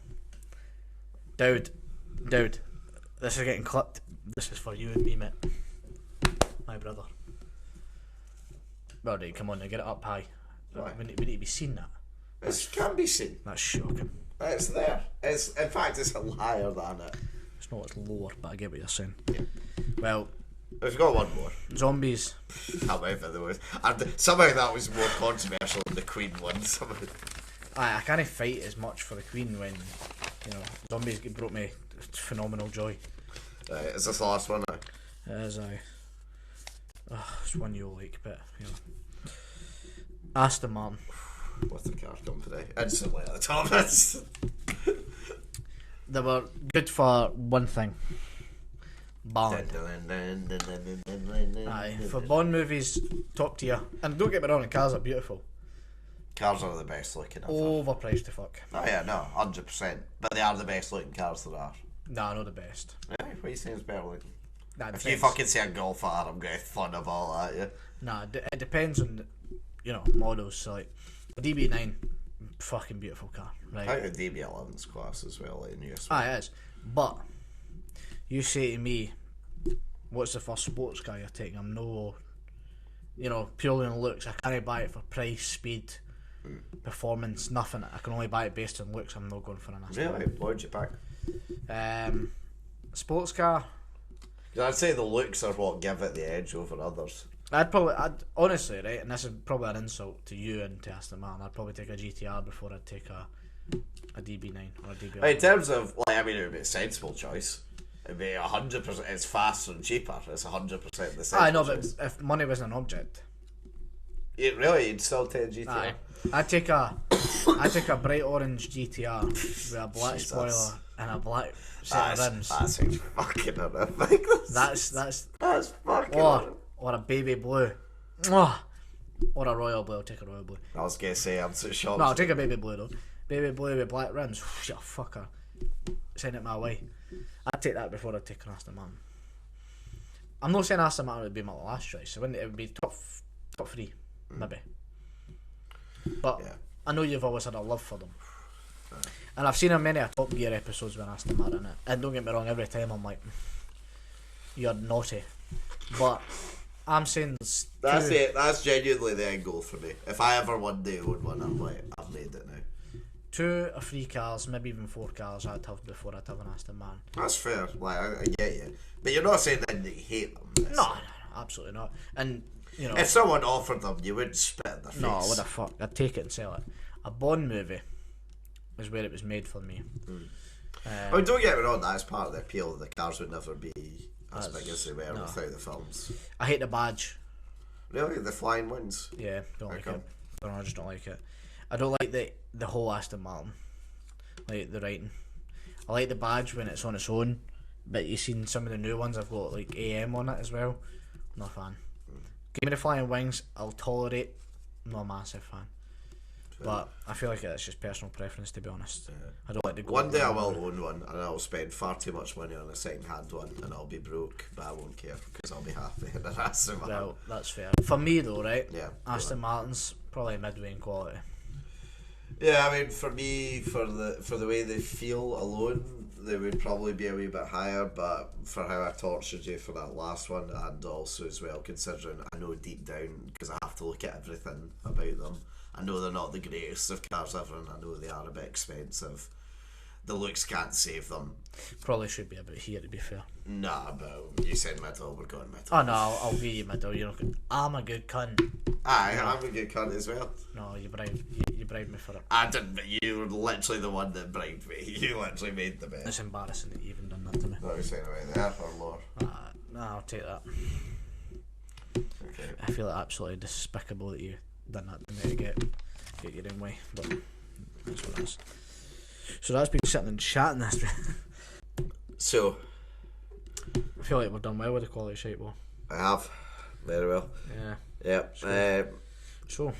Dowd, this is getting clipped. This is for you and me, mate. my brother. Well, right, come on, now get it up high. Right. We need to be seen that. It can be seen. That's shocking. It's there. In fact, it's higher than it. It's not, it's lower, but I get what you're saying. Yeah. Well, we've got one more. zombies. However, there was, and somehow that was more controversial than the Queen one. I can't fight as much for the Queen when, you know, zombies brought me phenomenal joy. Is this the last one now? It is, it's one you like, but, you know. Aston Martin. What's the car company? Instantly at the top. That's... They were good for one thing. Bond. Aye, for Bond movies, top tier. And don't get me wrong, the cars are beautiful. Cars are the best looking ever. Overpriced to fuck. Oh yeah, no, 100%. But they are the best looking cars there are. Nah, not the best. Really? What do you think is better looking? Nah, If you fucking see a Golf R, I'm going to thunderball at you. Nah, it depends on the, you know, models. So like, a DB9, fucking beautiful car, right? I think the DB11's class as well in US. It is. But you say to me, what's the first sports car you're taking? I'm no, you know, purely on looks. I can't buy it for price, speed, performance, nothing. I can only buy it based on looks. I'm not going for an Aston. Really? What would you pick? Sports car. I'd say the looks are what give it the edge over others. I'd honestly, right, and this is probably an insult to you and to Aston Martin, I'd probably take a GTR before I'd take a DB9 or a DB11. In terms of, like, I mean, it would be a sensible choice. It'd be 100%. It's faster and cheaper. It's 100% the sensible I know, but choice. if money wasn't an object, You'd still take a GTR. I'd take a bright orange GTR with a black Jesus. spoiler and a black set of rims. That sounds fucking horrific. That's fucking horrific. or a baby blue. Mwah. Or a royal blue. I'll take a royal blue. I was going to say, I'm so shocked. No, I'll take a baby blue though. Baby blue with black rims. You fucker. Send it my way. I'd take that before I'd take an Aston Martin. I'm not saying Aston Martin would be my last choice. It would be top three, maybe. But Yeah. I know you've always had a love for them. And I've seen in many Top Gear episodes with Aston Martin in it. And don't get me wrong, every time I'm like, you're naughty. But I'm saying That's it. That's genuinely the end goal for me. If I ever one day own one, I'm like, I've made it now. 2 or 3 cars, maybe even 4 cars I'd have before I'd have an Aston Martin. That's fair. Like, I get you. But you're not saying that you hate them. No, absolutely not. And, you know, If someone offered them, you wouldn't spit in their face. no, what the fuck? I'd take it and sell it. A Bond movie is where it was made for me. I mean, don't get me wrong, that's part of the appeal. The cars would never be as big as they were no. without the films. I hate the badge. Really? The flying wings? Yeah, don't like Okay. it. I just don't like it. I don't like the whole Aston Martin, like the writing. I like the badge when it's on its own, but you've seen some of the new ones. I've got like AM on it as well. Not a fan. Give me the flying wings, I'll tolerate. Not a massive fan. But I feel like it's just personal preference, to be honest. I don't like the One day I will own one, and I'll spend far too much money on a second-hand one, and I'll be broke, but I won't care because I'll be happy. And that's the Well, that's fair. For me though, right? Yeah. Aston Martin's probably midway in quality. Yeah, I mean, for me, for the way they feel alone, they would probably be a wee bit higher. But for how I tortured you for that last one, and also as well considering I know deep down, because I have to look at everything about them, I know they're not the greatest of cars ever, and I know they are a bit expensive. The looks can't save them. Probably should be about here, to be fair. Nah, but you said middle, we're going middle. Oh no, I'll give you middle. You know, I'm a good cunt. Aye, I'm a good cunt as well. No, you bribed me for it. I didn't, but you were literally the one that bribed me. You literally made the bet. It's embarrassing that you even done that to me. What are you saying about there or more? No, I'll take that. Okay. I feel absolutely despicable that you done that to me to get your own way, but that's what it is. So that's been sitting and chatting this. So, I feel like we've done well with the quality shape, well. I have. Very well. Yeah. Yeah. So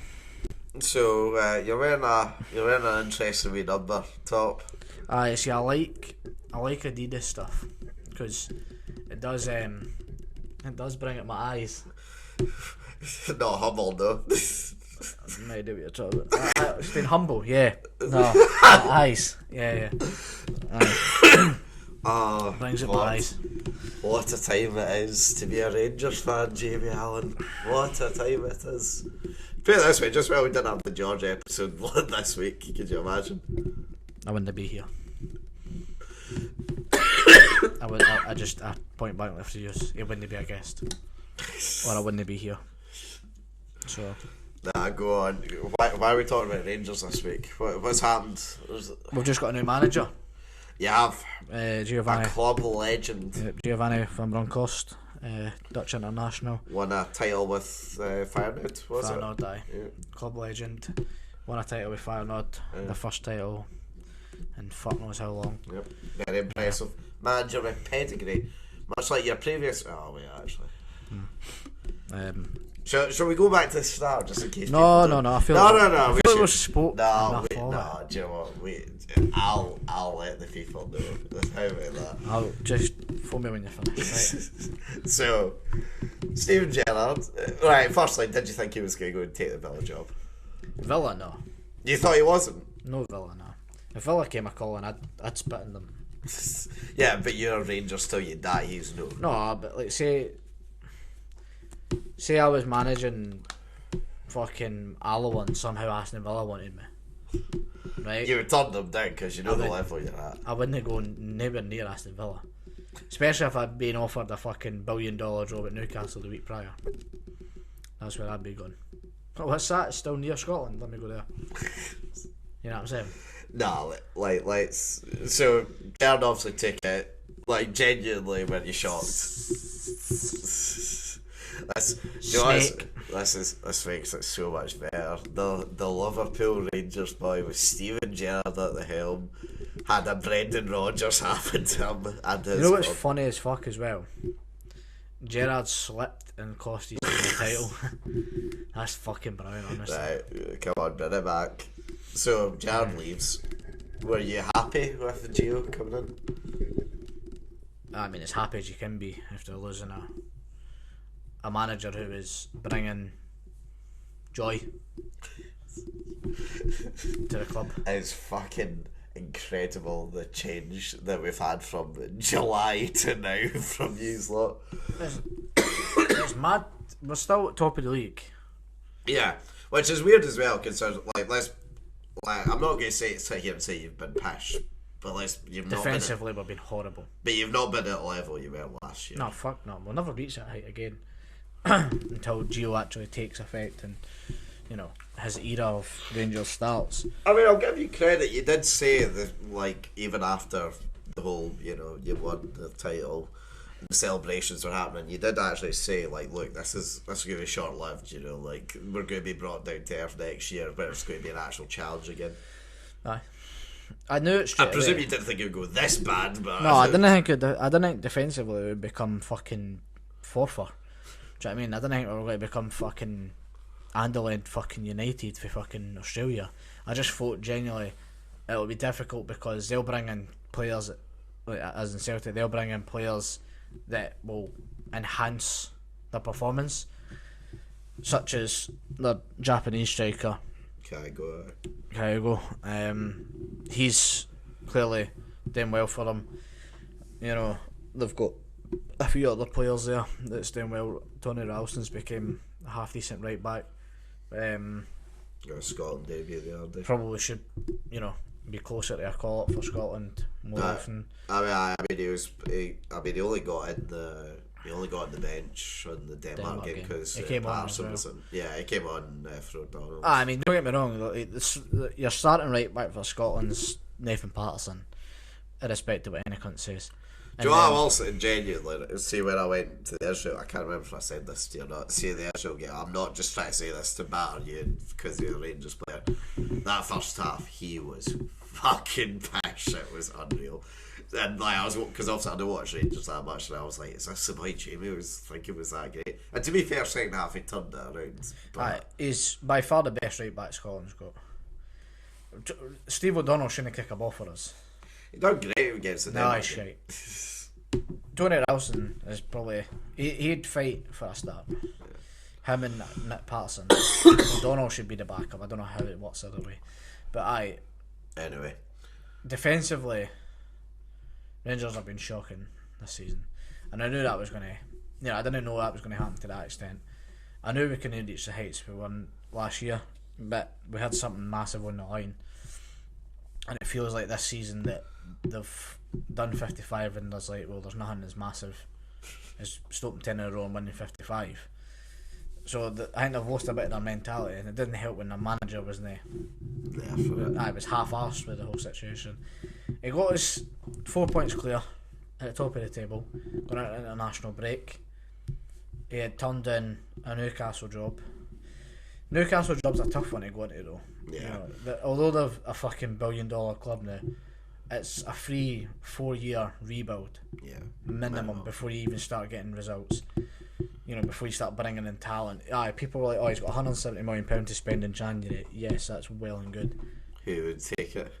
you're wearing an interesting wee number top. See, I like Adidas stuff because it does bring out my eyes. Not humble though. No idea what you're talking about. It's been humble, yeah. No, my eyes, yeah. Aye. Oh, Brings out God. my eyes. What a time it is to be a Rangers fan, Jamie Allan. What a time it is. Put it this way, just while we didn't have the George episode one this week, could you imagine? I wouldn't be here. I point blank for you. He wouldn't be a guest, or I wouldn't be here. So. Nah, go on. Why are we talking about Rangers this week? What's happened? We've just got a new manager. You have Giovanni. a club legend. Giovanni van Bronckhorst, Dutch international. Won a title with Feyenoord, was it? Feyenoord, aye. Yeah. Club legend. Won a title with Feyenoord. The first title in fuck knows how long. Yep. Very impressive. Manager with pedigree. Much like your previous... Oh, wait, actually. Shall we go back to the start, just in case? No. I feel No. We was spoke. No, do you know what? I'll let the people know. How about that? I'll just phone me when you're finished. Right? So, Steven Gerrard. Right, firstly, did you think he was going to go and take the Villa job? Villa, no. You thought he wasn't? No Villa, no. If Villa came a calling, I'd spit in them. Yeah, but you're a Rangers till you die. He's no. No, but like say I was managing fucking Allan and somehow Aston Villa wanted me, right? You would turn them down because you know the level you're at. I wouldn't go nowhere near Aston Villa, especially if I'd been offered a fucking $1 billion job at Newcastle the week prior. That's where I'd be going. Oh, what's that? It's still near Scotland. Let me go there. You know what I'm saying? No, let's. So, Gerrard obviously took it. Like, genuinely, when you shocked. This makes it so much better. The Liverpool Rangers boy with Steven Gerrard at the helm had a Brendan Rodgers happen to him. And his You know what's funny as fuck as well? Gerrard slipped and cost his team the title. That's fucking brilliant, honestly. Right, come on, bring it back. So, Gerrard leaves. Were you happy with the Gio coming in? I mean, as happy as you can be after losing a manager who is bringing joy to the club. It's fucking incredible the change that we've had from July to now from yous lot. It's mad. We're still at top of the league. Yeah, which is weird as well, considering I'm not going to sit here and say you've been pish, but you've not Defensively, we've been horrible. But you've not been at the level you were last year. No, fuck no. We'll never reach that height again until Gio actually takes effect and, you know, his era of Rangers starts. I mean, I'll give you credit. You did say that, even after the whole, you won the title, the celebrations were happening, you did actually say, look, this is going to be short-lived, we're going to be brought down to earth next year, but it's going to be an actual challenge again. Aye. I knew it straight I presume away. you didn't think it would go this bad, but... No, I didn't think defensively it would become fucking forfer. Do you know what I mean? I didn't think we were going to become fucking Anderlecht fucking United for fucking Australia. I just thought genuinely it'll be difficult because they'll bring in players, as in Celtic, they'll bring in players that will enhance their performance, such as the Japanese striker Kaigo. He's clearly doing well for them. They've got a few other players there that's doing well. Tony Ralston's became a half decent right back. Got a Scotland debut the other day. Probably should, be closer to a call up for Scotland more often. I mean, he only got in the bench on the Denmark game because he came on. Yeah, he came on for O'Donnell. I mean, don't get me wrong. Your starting right back for Scotland's Nathan Patterson, irrespective of what any cunt says. Do you know what I'm also genuinely, see when I went to the Israel, I can't remember if I said this to you or not, see the Israel game, I'm not just trying to say this to batter you because you're a Rangers player. That first half, he was fucking pish, it was unreal. And because obviously I don't watch Rangers that much, and I was like, is this the boy Jamie was thinking was that great? And to be fair, second half he turned it around. He's by far the best right back Scotland's got. Steve O'Donnell shouldn't kick a ball for us. He done great against the Denmark. No, he's shite. Tony Ralston is probably he'd fight for a start. Him and Nick Patterson. O'Donnell should be the backup. I don't know how it works the other way, but anyway, defensively, Rangers have been shocking this season. and I knew that was going to. I didn't know that was going to happen to that extent. I knew we couldn't reach the heights we won last year, but we had something massive on the line, and it feels like this season that they've done 55 and there's like, well, there's nothing as massive as stopping 10 in a row and winning 55. So I think they've lost a bit of their mentality, and it didn't help when the manager wasn't there. It was half-arsed with the whole situation. It got us 4 points clear at the top of the table, going out an international break. He had turned in a Newcastle job. Newcastle job's a tough one to go into though. Yeah. Although they're a fucking $1 billion club now, it's a free 4-year rebuild. Yeah. Minimum before you even start getting results. Before you start bringing in talent. People were like, oh, he's got £170 million to spend in January. Yes, that's well and good. Who would take it?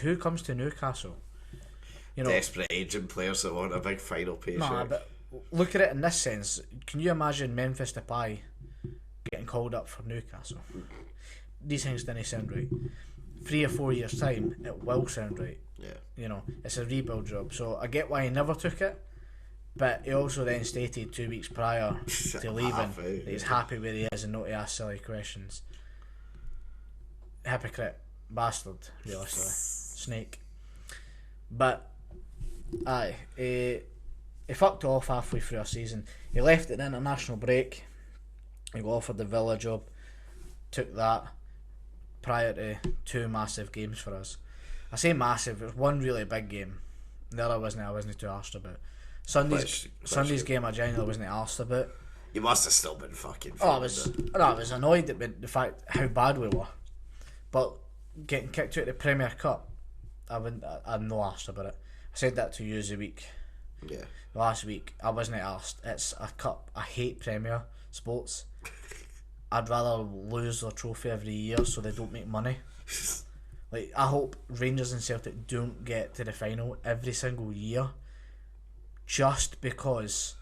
Who comes to Newcastle? Desperate aging players that want a big final paycheck. Nah, but look at it in this sense. Can you imagine Memphis Depay getting called up for Newcastle? These things didn't sound right. 3 or 4 years time, it will sound right. Yeah. It's a rebuild job. So I get why he never took it. But he also then stated 2 weeks prior to leaving that he's happy where he is and not to ask silly questions. Hypocrite. Bastard, realistically. Snake. But, he fucked off halfway through our season. He left at the international break. He got offered the Villa job. Took that prior to 2 massive games for us. I say massive, it was one really big game. The other I wasn't too arsed about. Sunday's game I genuinely wasn't arsed about. You must have still been fucking I was annoyed at the fact how bad we were. But getting kicked out of the Premier Cup, I'm no arsed about it. I said that to you the week. Yeah. Last week, I wasn't arsed. It's a cup. I hate Premier sports. I'd rather lose their trophy every year so they don't make money. Like, I hope Rangers and Celtic don't get to the final every single year, just because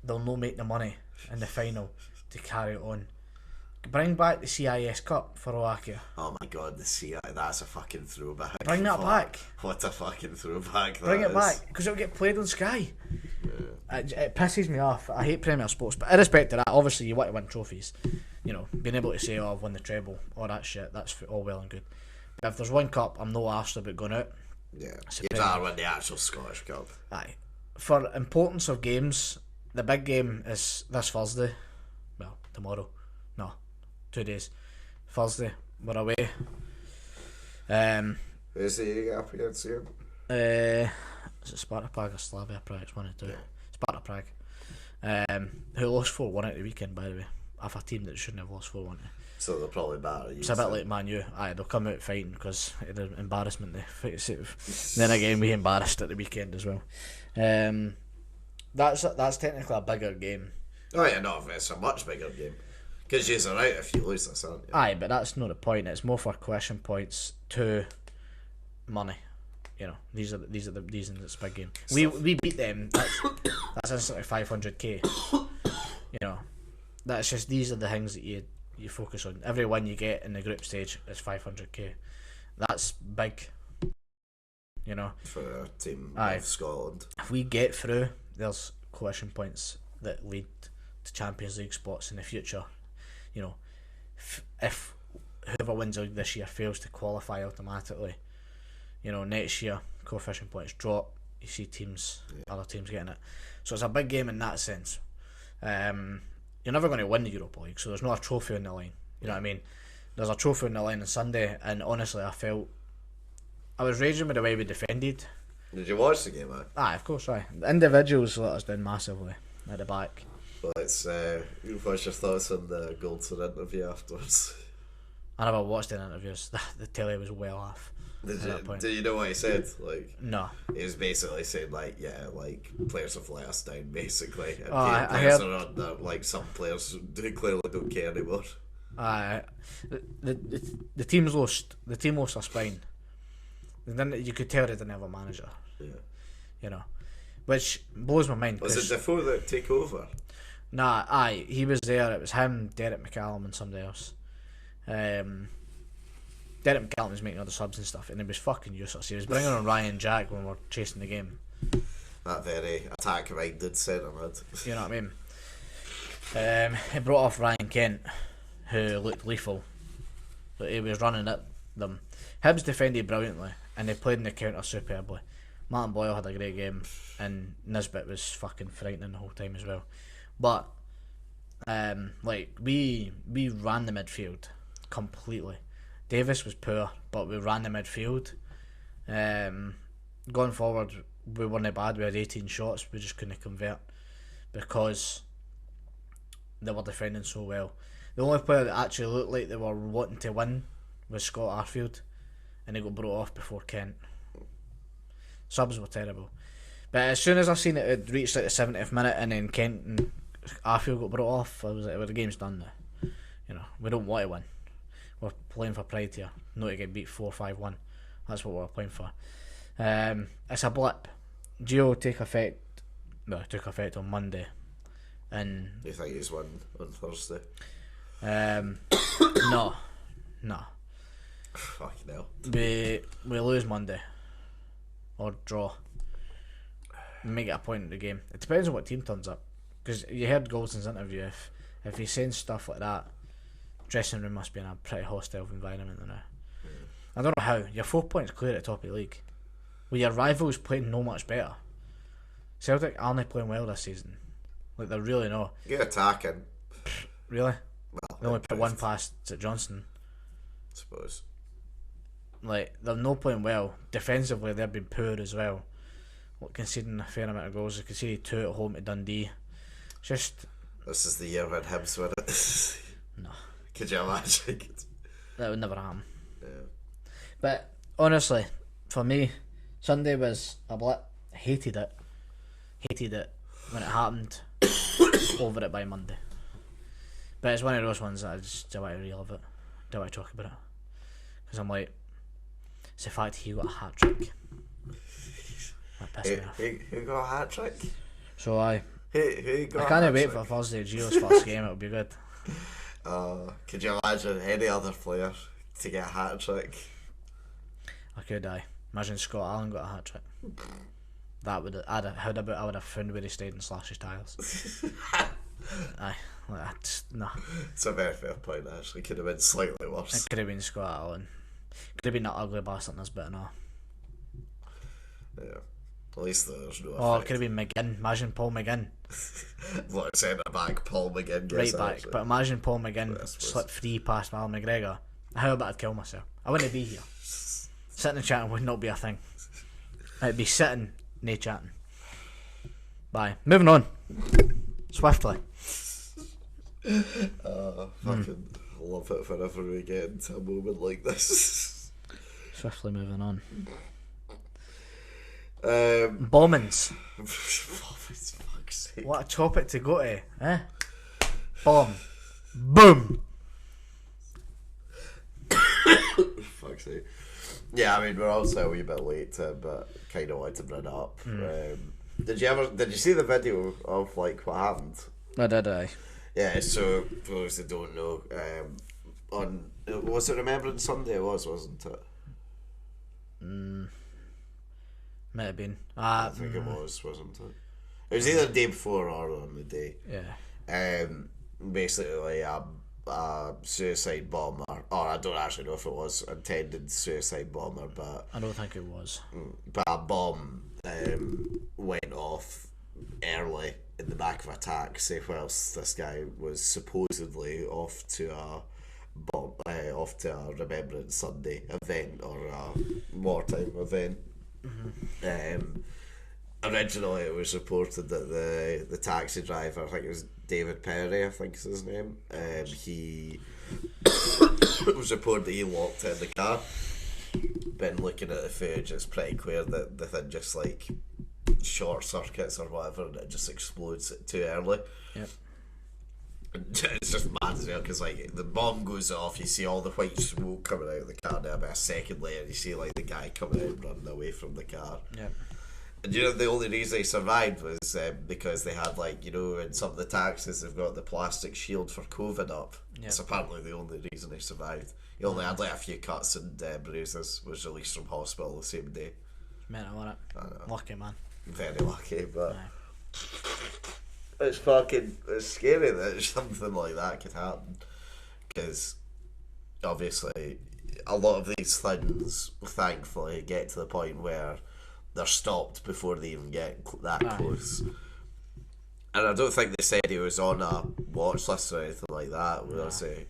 they'll not make the money in the final to carry it on. Bring back the CIS Cup for Slovakia. Oh my god, the CIS, that's a fucking throwback. Bring that back. What a fucking throwback. Bring it back, because it'll get played on Sky. It pisses me off. I hate Premier Sports, but in respect to that, obviously you want to win trophies. Being able to say, oh, I've won the treble, all that shit, that's all well and good. But if there's one cup, I'm no arsed about going out. Yeah, you'd rather win the actual Scottish Cup. Aye. For importance of games, the big game is this Thursday. Well, tomorrow. No, 2 days. Thursday, we're away. Who's the up against you? Is it Sparta Prague or Slavia Prague? It's one of the two. Sparta Prague. Who lost 4-1 at the weekend, by the way. Off a team that shouldn't have lost 4-1. So they'll probably batter you. It's a bit like Man U. Aye, they'll come out fighting because of the embarrassment they face it. Then again, we embarrassed at the weekend as well. That's technically a bigger game. Oh yeah, no, it's a much bigger game. Because you're right if you lose this, aren't you? Aye, but that's not the point. It's more for question points to money. These are the reasons it's a big game. We beat them. That's instantly 500k. That's just, these are the things that you focus on. Every win you get in the group stage is 500k. That's big. For a team Aye. of Scotland. If we get through, there's coalition points that lead to Champions League spots in the future. If whoever wins the league this year fails to qualify automatically, next year coefficient points drop. You see other teams getting it. So it's a big game in that sense. You're never going to win the Europa League, so there's not a trophy on the line. You know what I mean? There's a trophy on the line on Sunday, and honestly, I was raging with the way we defended. Did you watch the game, Aye, of course, aye. The individuals let us down massively at the back. But what's your thoughts on the Goldson interview afterwards? I never watched the interviews. The telly was well off. Did you know what he said? No. He was basically saying players have let us down basically. And I heard are on the, some players clearly don't care anymore. The team's lost. The team lost their spine. Then you could tell they didn't have a manager. Yeah. Which blows my mind. Was it Defoe that take over? Nah, aye, he was there. It was him, Derek McCallum, and somebody else. Derek McCallum was making other subs and stuff, and he was fucking useless. He was bringing on Ryan Jack when we were chasing the game. That very attack-minded centre mid. You know what I mean? He brought off Ryan Kent, who looked lethal, but he was running at them. Hibs defended brilliantly, and they played in the counter superbly. Martin Boyle had a great game, and Nisbet was fucking frightening the whole time as well. But we ran the midfield completely. Davis was poor, but we ran the midfield. Going forward, we weren't bad. We had 18 shots, we just couldn't convert because they were defending so well. The only player that actually looked like they were wanting to win was Scott Arfield, and he got brought off before Kent. Subs were terrible. But as soon as I seen it reached like the 70th minute and then Kent and Arfield got brought off, I was like, well, the game's done now. You know, we don't want to win. We're playing for pride here, not to get beat 4-5-1. That's what we're playing for. It's a blip. Gio took effect on Monday. And Do you think he's won on Thursday? No. Fucking hell. We lose Monday. Or draw. We may get a point in the game. It depends on what team turns up. Because you heard Goldson's interview. If he's saying stuff like that, dressing room must be in a pretty hostile environment now. I don't know how. You're 4 points clear at the top of the league. With your rivals playing no much better. Celtic aren't playing well this season. Like, they're really not. Get attacking. Really? Well, They only put one past to Johnson. I suppose. Like, they're not playing well. Defensively, they've been poor as well. Conceding a fair amount of goals. They conceded 2 at home to Dundee. Just... This is the year when Hibs win it. No. Could you imagine? That would never happen. Yeah. But, honestly, for me, Sunday was a blip. Hated it when it happened. Over it by Monday. But it's one of those ones that I just don't want to relive it. Don't want to talk about it. Because I'm like, it's the fact he got a hat trick. That pissed me off. Who got a hat trick? So who got I a can't hat wait trick? for Thursday. Gio's first game. It'll be good. Could you imagine any other player to get a hat trick? I could. Imagine Scott Allan got a hat trick. That would I would have found where he stayed and slashed his tiles. Aye, like that. No. It's a very fair point. Actually, could have been slightly worse. It could have been Scott Allan. Could have been that ugly bastard in this bit. No. Yeah. At least there's no. Oh, it could have been McGinn. Imagine Paul McGinn. Like centre back, Paul McGinn gets Right back. actually. But imagine Paul McGinn I suppose. slipped free past Alan McGregor. How about I'd kill myself? I wouldn't be here. Sitting and chatting would not be a thing. I'd be sitting, nae chatting. Bye. Moving on. Swiftly. Fucking love it whenever we get into a moment like this. Swiftly moving on. For Bombings. fuck's sake. What a topic to go to, eh? Bomb. Boom. Fuck's sake. Yeah, I mean we're also a wee bit late, but kind of wanted to bring it up. Did you see the video of like what happened? No, did I? Yeah, so for those that don't know, on was it Remembrance Sunday? It wasn't it? Might have been. I think it wasn't it? It was either the day before or on the day. Yeah. Basically a suicide bomber, or I don't actually know if it was intended suicide bomber, but I don't think it was. a bomb went off early in the back of a taxi whilst this guy was supposedly off to a Remembrance Sunday event or a wartime event. Originally it was reported that the taxi driver, I think it was David Perry, I think is his name, he it was reported that he locked in the car. Been looking at the footage, it's pretty clear that the thing just like short circuits or whatever and it just explodes too early. Yep. And it's just mad as well because like the bomb goes off, you see all the white smoke coming out of the car, now about a second later you see like the guy coming out and running away from the car. Yep. And you know the only reason he survived was because they had like, you know, in some of the taxis they've got the plastic shield for COVID up. Yep. It's apparently the only reason he survived. He only had like a few cuts and bruises, was released from hospital the same day. Meant I want it. I know. Lucky man. very lucky, but Aye. it's scary that something like that could happen, because obviously a lot of these things, thankfully, get to the point where they're stopped before they even get that Aye. close. And I don't think they said he was on a watch list or anything like that. Was he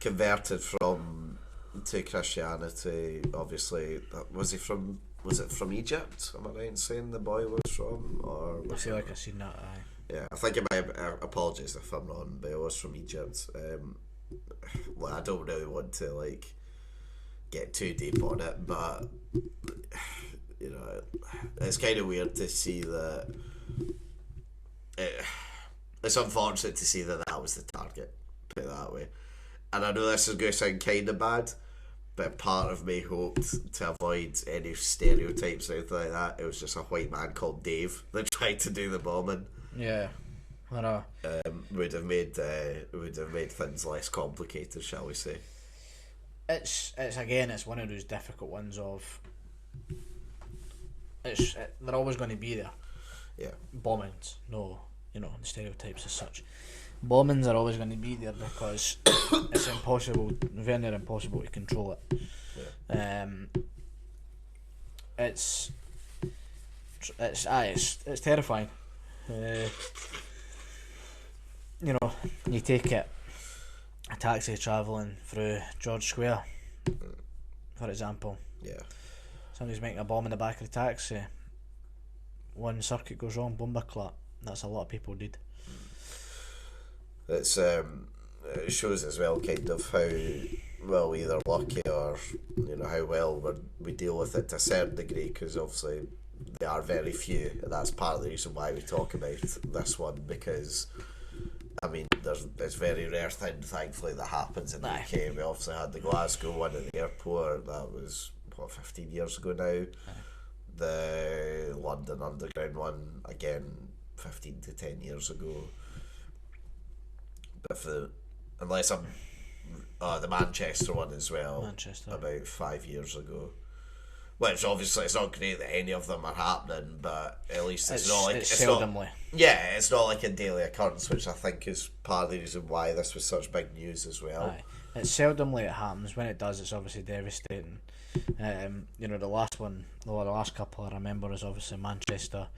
converted to Christianity? Obviously, was he from? Was it from Egypt? Am I right in saying the boy was from? Or I was feel it- like I've seen that. Aye. yeah, I think it might. Apologies if I'm wrong, but it was from Egypt. Well, I don't really want to like get too deep on it, but you know, it's kind of weird to see that. It's unfortunate to see that was the target. Put it that way. And I know this is going to sound kind of bad, but part of me hoped to avoid any stereotypes or anything like that. It was just a white man called Dave that tried to do the bombing. Yeah. I know. Would have made things less complicated, shall we say? It's one of those difficult ones of. They're always going to be there. Yeah. Bombings, no, the stereotypes as such. Bombings are always going to be there because it's impossible, very near impossible to control it. Yeah. It's terrifying. You take it, a taxi travelling through George Square, for example. Yeah. Somebody's making a bomb in the back of the taxi. One circuit goes wrong, bomba clat. That's a lot of people did. It shows as well kind of how well we either lucky or how well we deal with it to a certain degree, because obviously they are very few, and that's part of the reason why we talk about this one, because I mean there's very rare thing, thankfully, that happens in the Aye. UK. We obviously had the Glasgow one at the airport, that was 15 years ago now. Aye. The London Underground one, again, 15 to 10 years ago. But the Manchester one as well, Manchester. about 5 years ago. Which obviously it's not great that any of them are happening, but at least it's not like it's not, seldomly. yeah, it's not like a daily occurrence, which I think is part of the reason why this was such big news as well. Aye. It's seldomly it happens. When it does, it's obviously devastating. The last couple I remember is obviously Manchester,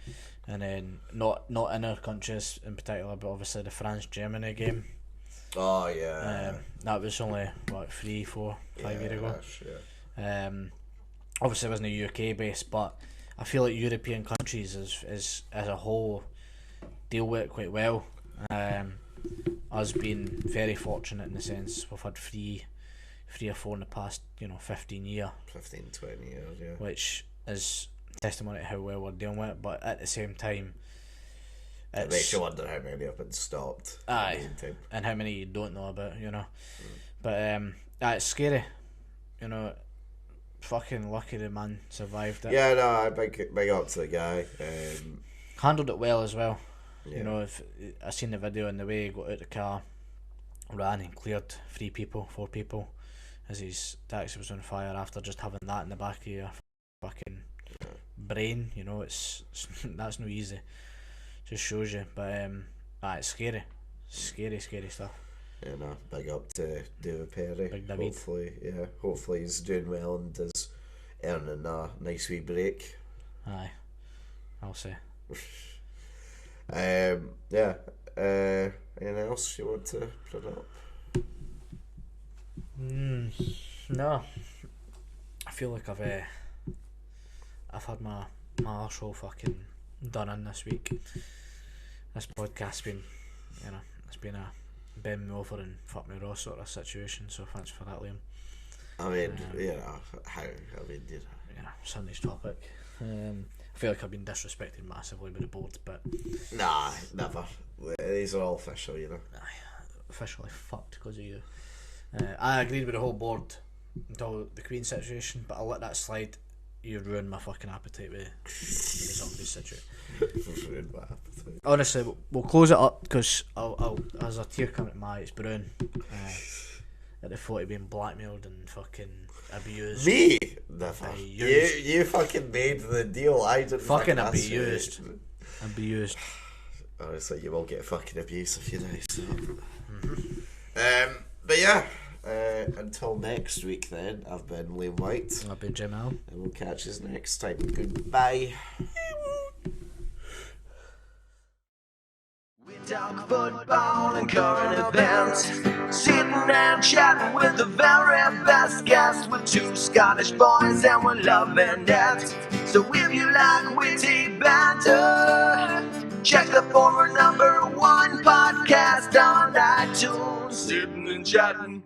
and then not in our countries in particular, but obviously the France-Germany game. Oh yeah. That was only 3, 4, 5 years ago. Yeah. Obviously it wasn't UK based, but I feel like European countries as a whole deal with it quite well. Us being very fortunate in the sense we've had three or four in the past 15 years, 20 years, yeah. which is testimony to how well we're dealing with it, but at the same time It makes you wonder how many have been stopped. Aye. In the meantime. And how many you don't know about, But it's scary, fucking lucky the man survived it. Yeah, no, big up to the guy. Handled it well as well. Yeah. If I seen the video and the way he got out the car, ran and cleared 4 people as his taxi was on fire after just having that in the back of your fucking brain. It's that's no easy. Just shows you, but it's scary stuff. Yeah, no, big up to David Perry. Big David. Hopefully he's doing well and is earning a nice wee break. Aye, I'll say. Anything else you want to put up? No, I feel like I've had my arsehole fucking done in this week. This podcast's been, it's been a bend me over and fuck me raw sort of situation. So thanks for that, Liam. I mean, Sunday's topic. I feel like I've been disrespected massively by the board, but nah, never. These are all official, officially fucked because of you. I agreed with the whole board until the Queen situation, but I'll let that slide. You ruined my fucking appetite with the zombie situation. Ruined my appetite. Honestly, we'll close it up because I'll as a tear coming to my eyes, brewing. at the 40 being blackmailed and fucking abused. Me? Never. Abused. You fucking made the deal. I didn't Fucking ask you. abused. Abused. Honestly, you will get fucking abuse if you do. So. But yeah, until next week then, I've been Liam Whyte. I've been Jim Allan. And we'll catch us next time. Goodbye. We talk football and current events, sitting and chatting with the very best guests. We're two Scottish boys and we're loving it. So if you like witty banter, check the former #1 podcast on iTunes. Sitting and chatting